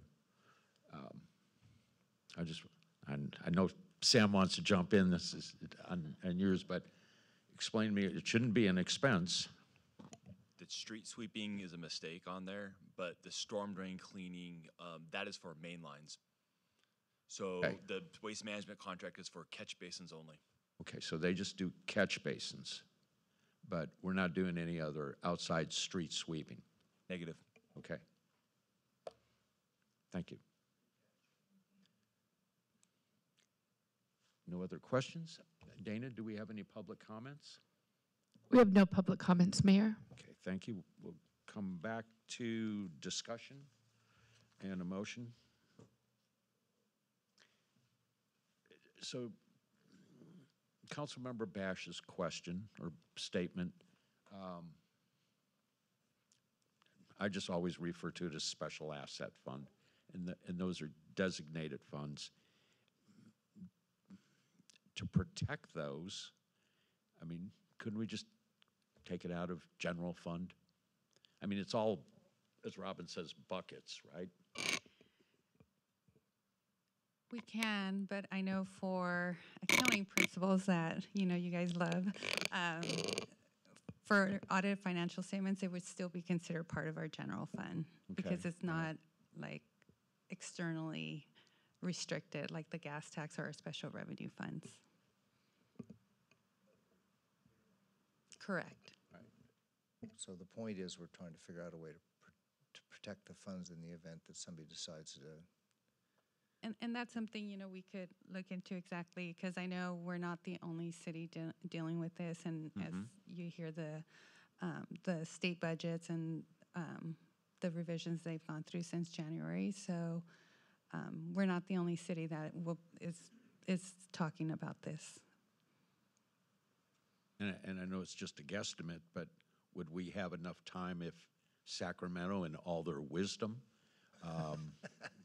[SPEAKER 1] I know Sam wants to jump in, this is on yours, but explain to me, it shouldn't be an expense.
[SPEAKER 6] The street sweeping is a mistake on there, but the storm drain cleaning, that is for main lines. So
[SPEAKER 1] Okay.
[SPEAKER 6] the waste management contract is for catch basins only.
[SPEAKER 1] Okay, so they just do catch basins, but we're not doing any other outside street sweeping.
[SPEAKER 6] Negative.
[SPEAKER 1] Okay. Thank you. No other questions? Dana, do we have any public comments?
[SPEAKER 12] We have no public comments, Mayor.
[SPEAKER 1] Okay, thank you. We'll come back to discussion and a motion. So, Councilmember Bash's question or statement, I just always refer to it as special asset fund, and those are designated funds. To protect those, I mean, couldn't we just take it out of general fund? I mean, it's all, as Robin says, buckets, right?
[SPEAKER 5] We can, but I know for accounting principles that, you guys love, for audited financial statements, it would still be considered part of our general fund because
[SPEAKER 1] Okay.
[SPEAKER 5] it's not like externally restricted like the gas tax or our special revenue funds. Correct.
[SPEAKER 8] So the point is, we're trying to figure out a way to protect the funds in the event that somebody decides to.
[SPEAKER 5] And that's something, we could look into exactly, because I know we're not the only city dealing with this, and as you hear the state budgets and the revisions they've gone through since January, so we're not the only city that is talking about this.
[SPEAKER 1] And I know it's just a guesstimate, but would we have enough time if Sacramento, in all their wisdom,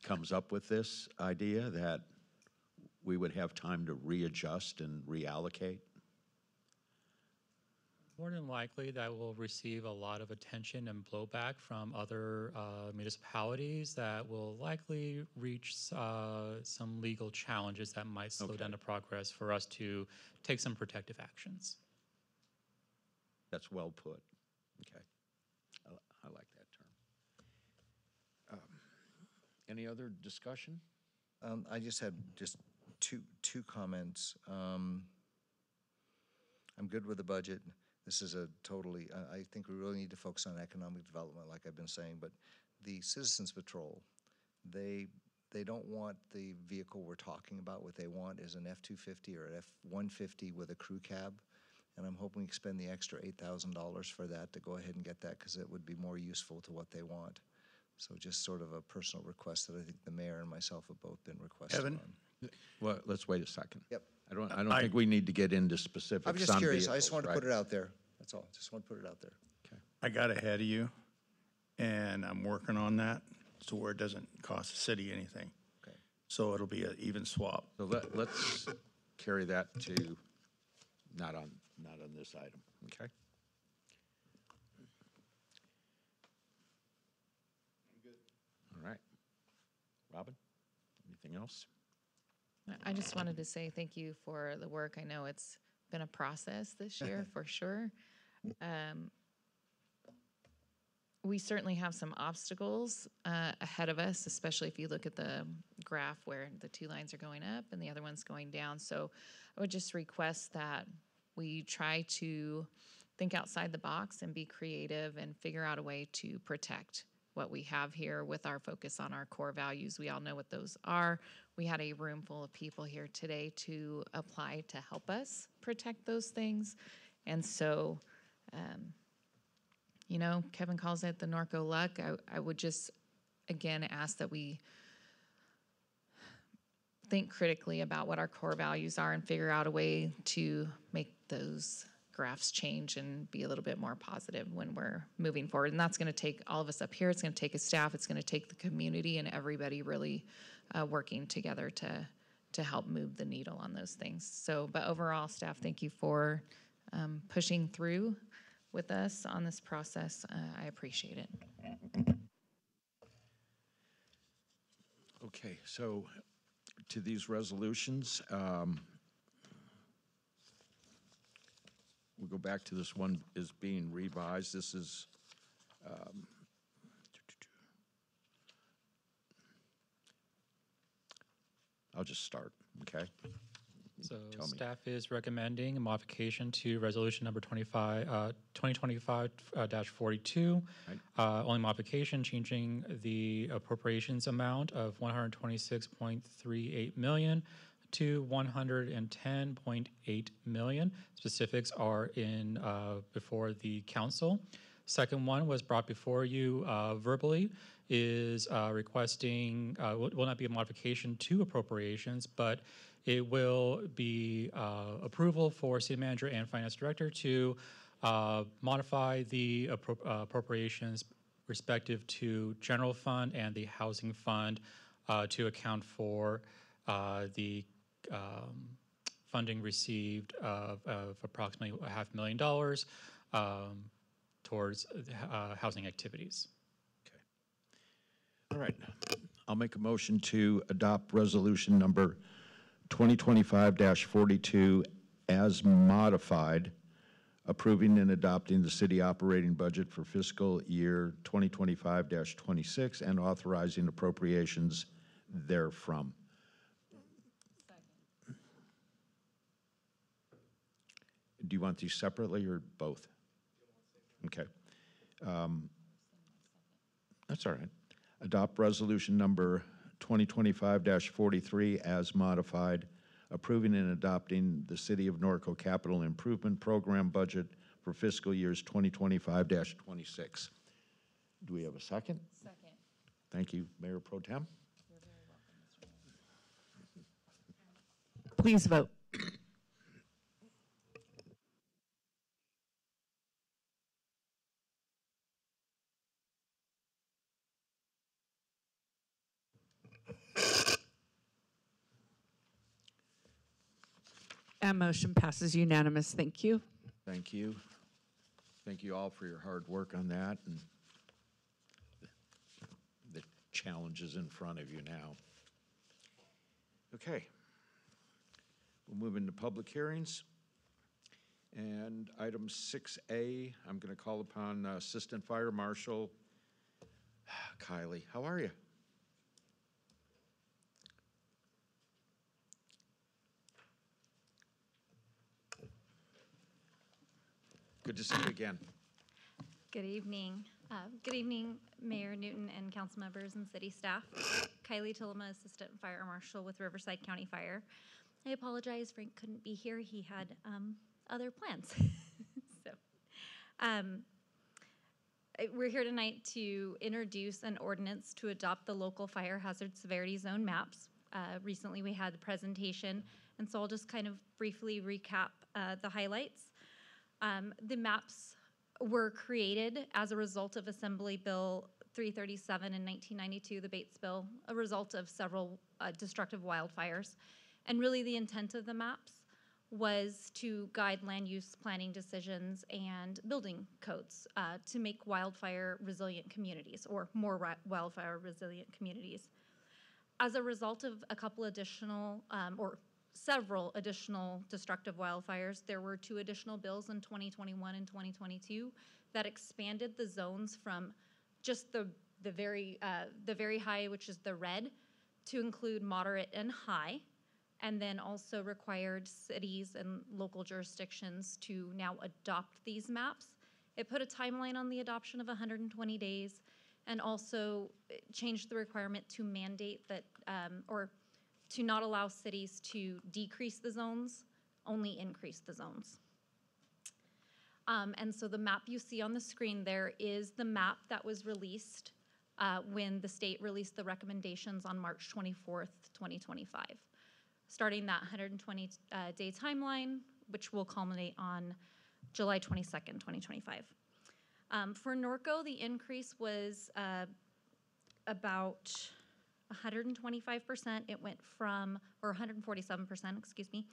[SPEAKER 1] comes up with this idea that we would have time to readjust and reallocate?
[SPEAKER 4] More than likely, that will receive a lot of attention and blowback from other municipalities that will likely reach some legal challenges that might slow down the progress for us to take some protective actions.
[SPEAKER 1] That's well put. Okay. I like that term. Any other discussion?
[SPEAKER 8] I just had two comments. I'm good with the budget. This is a totally, I think we really need to focus on economic development, like I've been saying, but the Citizens Patrol, they don't want the vehicle we're talking about. What they want is an F-250 or an F-150 with a crew cab, and I'm hoping we can spend the extra $8,000 for that to go ahead and get that, because it would be more useful to what they want. So just sort of a personal request that I think the mayor and myself have both been requesting
[SPEAKER 7] Evan?
[SPEAKER 8] on.
[SPEAKER 1] Well, let's wait a second.
[SPEAKER 8] Yep.
[SPEAKER 1] I don't think we need to get into specifics.
[SPEAKER 8] I'm just
[SPEAKER 1] on
[SPEAKER 8] curious. I
[SPEAKER 1] vehicles,
[SPEAKER 8] just wanted
[SPEAKER 1] right?
[SPEAKER 8] to put it out there. That's all. Just want to put it out there.
[SPEAKER 7] I got ahead of you, and I'm working on that. so where it doesn't cost the city anything.
[SPEAKER 1] Okay.
[SPEAKER 7] So it'll be an even swap.
[SPEAKER 1] So let's carry that to not on this item, okay? All right. Robin, anything else?
[SPEAKER 11] I just wanted to say thank you for the work. I know it's been a process this year for sure. We certainly have some obstacles ahead of us, especially if you look at the graph where the two lines are going up and the other one's going down. So I would just request that we try to think outside the box and be creative and figure out a way to protect what we have here with our focus on our core values. We all know what those are. We had a room full of people here today to apply to help us protect those things. And so, you know, Kevin calls it the Norco luck. I would just, again, ask that we think critically about what our core values are and figure out a way to make those graphs change and be a little bit more positive when we're moving forward. And that's going to take all of us up here. It's going to take a staff. It's going to take the community and everybody really working together to help move the needle on those things. So, but overall, staff, thank you for pushing through with us on this process. I appreciate it.
[SPEAKER 1] Okay, so to these resolutions, we'll go back to this one is being revised. This is I'll just start, okay?
[SPEAKER 4] So
[SPEAKER 1] Tell me.
[SPEAKER 4] staff is recommending a modification to resolution number 2025-42. Only modification, changing the appropriations amount of $126.38 million to $110.8 million. Specifics are in before the council. Second one was brought before you verbally, is requesting, will not be a modification to appropriations, but it will be approval for city manager and finance director to modify the appropriations respective to general fund and the housing fund to account for the funding received of approximately $500,000 towards housing activities.
[SPEAKER 1] Okay. All right. I'll make a motion to adopt resolution number 2025-42 as modified, approving and adopting the city operating budget for fiscal year 2025-26 and authorizing appropriations therefrom. Do you want these separately or both? Okay. That's all right. Adopt resolution number 2025-43 as modified, approving and adopting the City of Norco Capital Improvement Program budget for fiscal years 2025-26. Do we have a second?
[SPEAKER 11] Second.
[SPEAKER 1] Thank you, Mayor Pro Tem.
[SPEAKER 11] You're very welcome, Mr. Mayor.
[SPEAKER 12] Please vote. And motion passes unanimous. Thank you.
[SPEAKER 1] Thank you. Thank you all for your hard work on that and the challenges in front of you now. Okay. We'll move into public hearings. And item 6A, I'm going to call upon Assistant Fire Marshal Kylie. How are you? Good to see you again.
[SPEAKER 13] Good evening. Good evening, Mayor Newton and council members and city staff. Kylie Tillema, Assistant Fire Marshal with Riverside County Fire. I apologize, Frank couldn't be here. He had other plans. We're here tonight to introduce an ordinance to adopt the local fire hazard severity zone maps. Recently we had the presentation, and so I'll just kind of briefly recap the highlights. The maps were created as a result of Assembly Bill 337 in 1992, the Bates Bill, a result of several destructive wildfires. And really the intent of the maps was to guide land use planning decisions and building codes to make wildfire resilient communities, or more wildfire resilient communities. As a result of a couple additional, or several additional destructive wildfires, there were 2 additional bills in 2021 and 2022 that expanded the zones from just the very high, which is the red, to include moderate and high, and then also required cities and local jurisdictions to now adopt these maps. It put a timeline on the adoption of 120 days, and also changed the requirement to mandate that, or to not allow cities to decrease the zones, only increase the zones. And so the map you see on the screen there is the map that was released when the state released the recommendations on March 24th, 2025. Starting that 120-day timeline, which will culminate on July 22nd, 2025. For Norco, the increase was about 125%. It went from, or 147%, excuse me,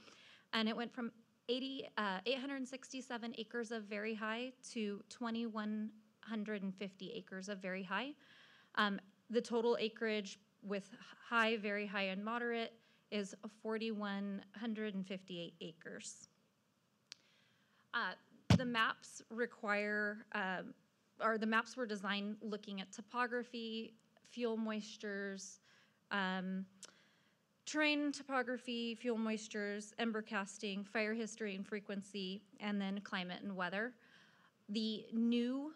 [SPEAKER 13] and it went from 867 acres of very high to 2,150 acres of very high. The total acreage with high, very high, and moderate is 4,158 acres. The maps require, or the maps were designed looking at topography, fuel moistures, terrain topography, fuel moistures, ember casting, fire history and frequency, and then climate and weather. The new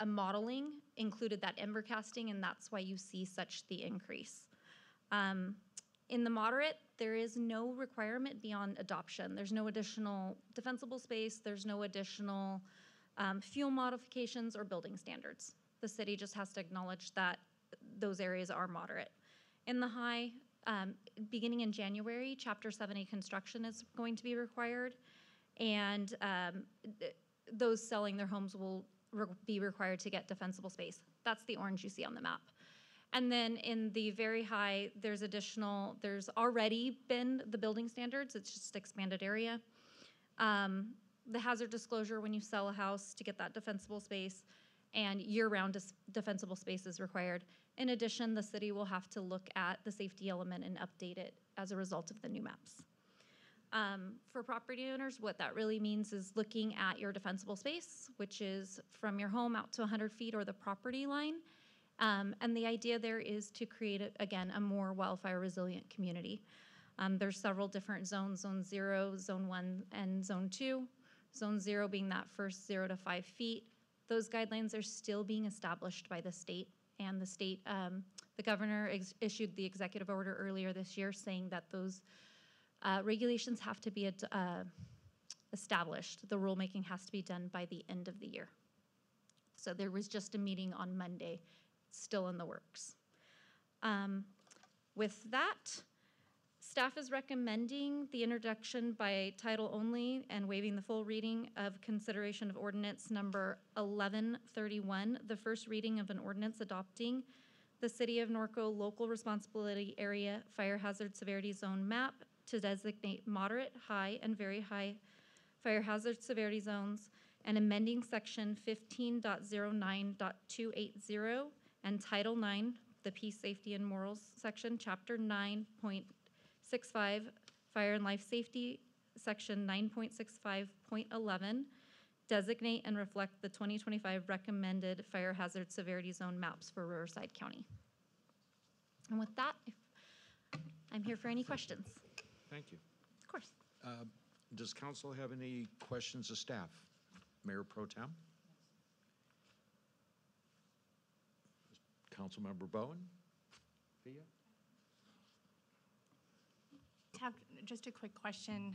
[SPEAKER 13] modeling included that ember casting, and that's why you see such the increase. In the moderate, there is no requirement beyond adoption. There's no additional defensible space. There's no additional fuel modifications or building standards. The city just has to acknowledge that those areas are moderate. In the high, beginning in January, Chapter 7A construction is going to be required, and those selling their homes will be required to get defensible space. That's the orange you see on the map. And then in the very high, there's already been the building standards, it's just expanded area. The hazard disclosure when you sell a house to get that defensible space, and year-round defensible space is required. In addition, the city will have to look at the safety element and update it as a result of the new maps. For property owners, what that really means is looking at your defensible space, which is from your home out to 100 feet or the property line. And the idea there is to create, again, a more wildfire resilient community. There's several different zones, Zone 0, Zone 1, and Zone 2. Zone 0 being that first 0 to 5 feet. Those guidelines are still being established by the state, and the state, the governor issued the executive order earlier this year saying that those regulations have to be established. The rulemaking has to be done by the end of the year. So there was just a meeting on Monday, still in the works. With that, staff is recommending the introduction by title only and waiving the full reading of consideration of ordinance number 1131, the first reading of an ordinance adopting the City of Norco Local Responsibility Area Fire Hazard Severity Zone map to designate moderate, high, and very high fire hazard severity zones, and amending section 15.09.280 and Title 9, the Peace, Safety, and Morals section, Chapter 9.65, Fire and Life Safety, Section 9.65.11, designate and reflect the 2025 recommended fire hazard severity zone maps for Riverside County. And with that, I'm here for any questions.
[SPEAKER 1] Thank you.
[SPEAKER 13] Of course.
[SPEAKER 1] Does council have any questions of staff? Mayor Pro Tem? Councilmember Bowen? Via?
[SPEAKER 9] Have just a quick question.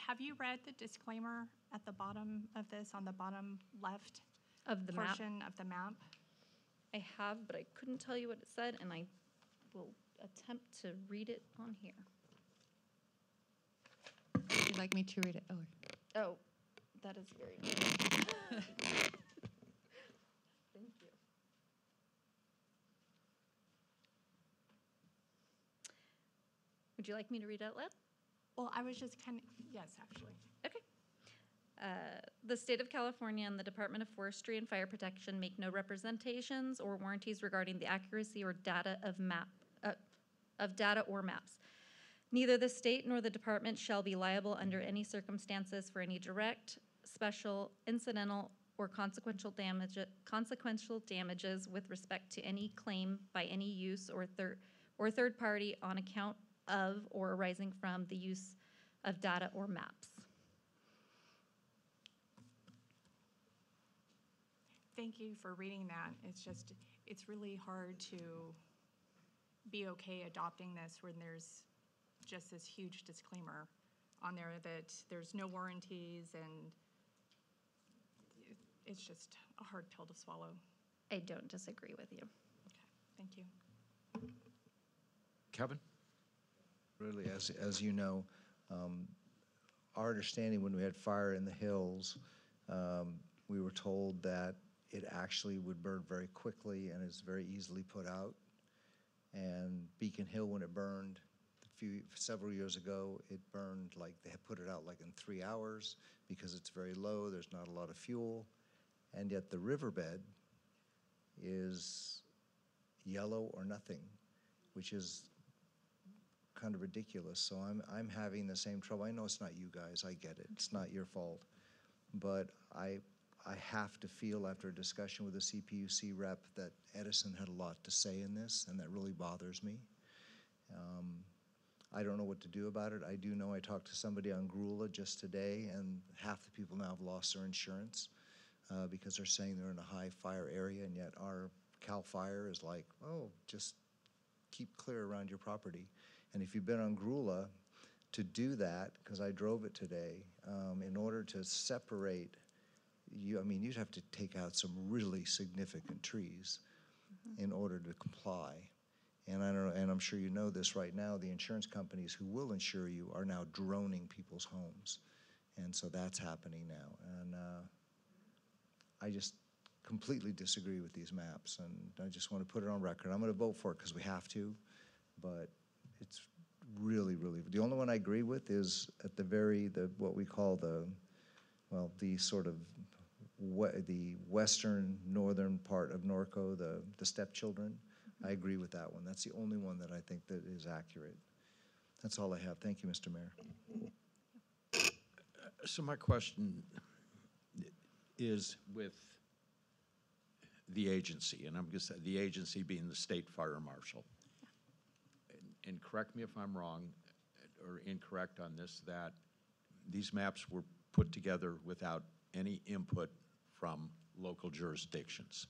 [SPEAKER 9] Have you read the disclaimer at the bottom of this, on the bottom left
[SPEAKER 13] of the
[SPEAKER 9] portion of the map?
[SPEAKER 13] I have, but I couldn't tell you what it said, and I will attempt to read it on here.
[SPEAKER 11] Would you like me to read it?
[SPEAKER 13] Oh, that is very nice. Thank you. Would you like me to read it out loud?
[SPEAKER 9] Well, I was just kind of, yes, actually.
[SPEAKER 13] Okay. The State of California and the Department of Forestry and Fire Protection make no representations or warranties regarding the accuracy or data of data or maps. Neither the state nor the department shall be liable under any circumstances for any direct, special, incidental, or consequential damages with respect to any claim by any use or third party on account of or arising from the use of data or maps.
[SPEAKER 9] Thank you for reading that. It's really hard to be okay adopting this when there's just this huge disclaimer on there that there's no warranties, and it's just a hard pill to swallow.
[SPEAKER 13] I don't disagree with you.
[SPEAKER 9] Okay, thank you.
[SPEAKER 1] Kevin?
[SPEAKER 8] Really, as you know, our understanding when we had fire in the hills, we were told that it actually would burn very quickly and is very easily put out. And Beacon Hill, when it burned several years ago, it burned like they had put it out like in 3 hours because it's very low, there's not a lot of fuel, and yet the riverbed is yellow or nothing, which is kind of ridiculous. So I'm having the same trouble. I know it's not you guys, I get it, it's not your fault, but I have to feel after a discussion with the CPUC rep that Edison had a lot to say in this, and that really bothers me. I don't know what to do about it. I do know I talked to somebody on Grula just today, and half the people now have lost their insurance because they're saying they're in a high fire area, and yet our CAL FIRE is like, oh, just keep clear around your property. And if you've been on Grula, to do that, because I drove it today, in order to separate, you'd have to take out some really significant trees in order to comply. And I don't know, and I'm sure you know this right now, the insurance companies who will insure you are now droning people's homes. And so that's happening now. And I just completely disagree with these maps, and I just want to put it on record. I'm going to vote for it because we have to, but it's really, really, the only one I agree with is at what we call the sort of the western northern part of Norco, the stepchildren. I agree with that one. That's the only one that I think that is accurate. That's all I have. Thank you, Mr. Mayor.
[SPEAKER 1] So my question is with the agency, and I'm going to say the agency being the state fire marshal. And correct me if I'm wrong or incorrect on this, that these maps were put together without any input from local jurisdictions.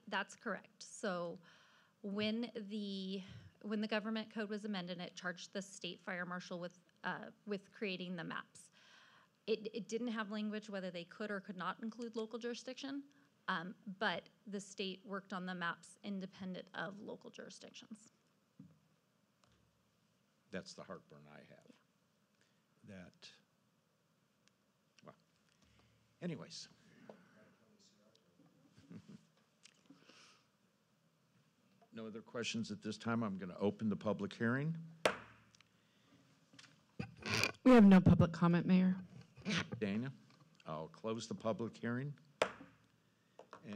[SPEAKER 13] That's correct. So when the government code was amended, it charged the state fire marshal with creating the maps. It didn't have language whether they could or could not include local jurisdiction, but the state worked on the maps independent of local jurisdictions.
[SPEAKER 1] That's the heartburn I have. That, well, anyways. No other questions at this time. I'm going to open the public hearing.
[SPEAKER 12] We have no public comment, Mayor.
[SPEAKER 1] Dana, I'll close the public hearing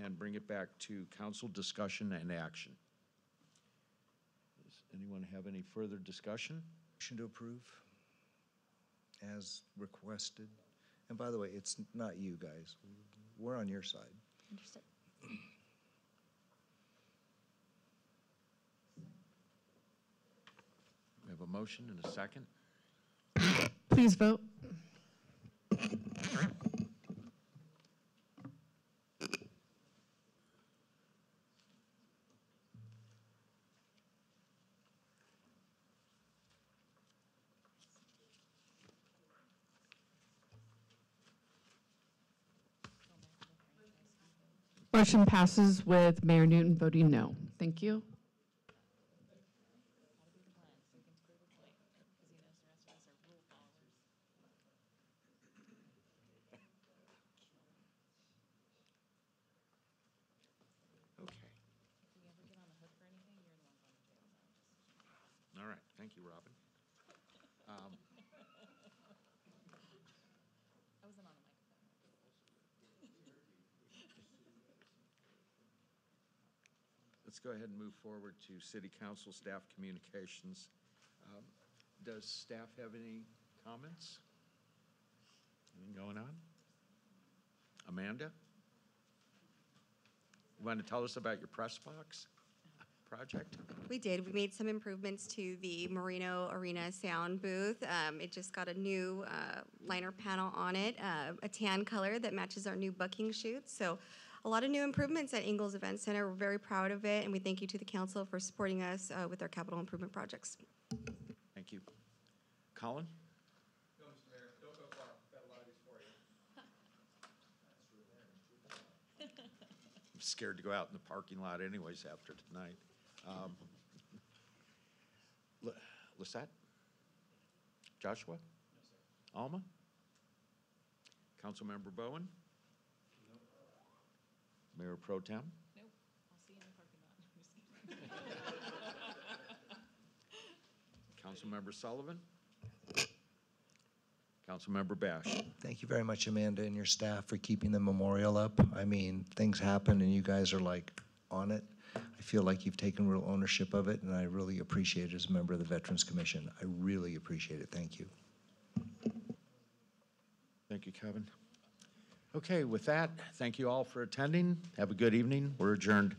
[SPEAKER 1] and bring it back to council discussion and action. Does anyone have any further discussion?
[SPEAKER 8] Motion to approve as requested. And by the way, it's not you guys. We're on your side.
[SPEAKER 13] Understood.
[SPEAKER 1] We have a motion and a second.
[SPEAKER 12] Please vote. Motion passes with Mayor Newton voting no. Thank you.
[SPEAKER 1] All right, thank you, Robin. Let's go ahead and move forward to City Council staff communications. Does staff have any comments? Anything going on? Amanda? You want to tell us about your press box project?
[SPEAKER 14] We did. We made some improvements to the Merino Arena sound booth. It just got a new liner panel on it, a tan color that matches our new bucking chutes. So a lot of new improvements at Ingalls Event Center. We're very proud of it, and we thank you to the council for supporting us with our capital improvement projects.
[SPEAKER 1] Thank you. Colin?
[SPEAKER 2] No, Mr. Mayor, don't go far. Got a lot of these for you.
[SPEAKER 1] I'm scared to go out in the parking lot anyways after tonight. Lisette? Joshua? Alma? Councilmember Bowen? Mayor Pro Tem?
[SPEAKER 11] Nope, I'll see you in the parking lot.
[SPEAKER 1] Councilmember Sullivan? Councilmember Bash?
[SPEAKER 8] Thank you very much, Amanda, and your staff for keeping the memorial up. I mean, things happen and you guys are like on it. I feel like you've taken real ownership of it, and I really appreciate it as a member of the Veterans Commission. I really appreciate it. Thank you.
[SPEAKER 1] Thank you, Kevin. Okay, with that, thank you all for attending. Have a good evening. We're adjourned.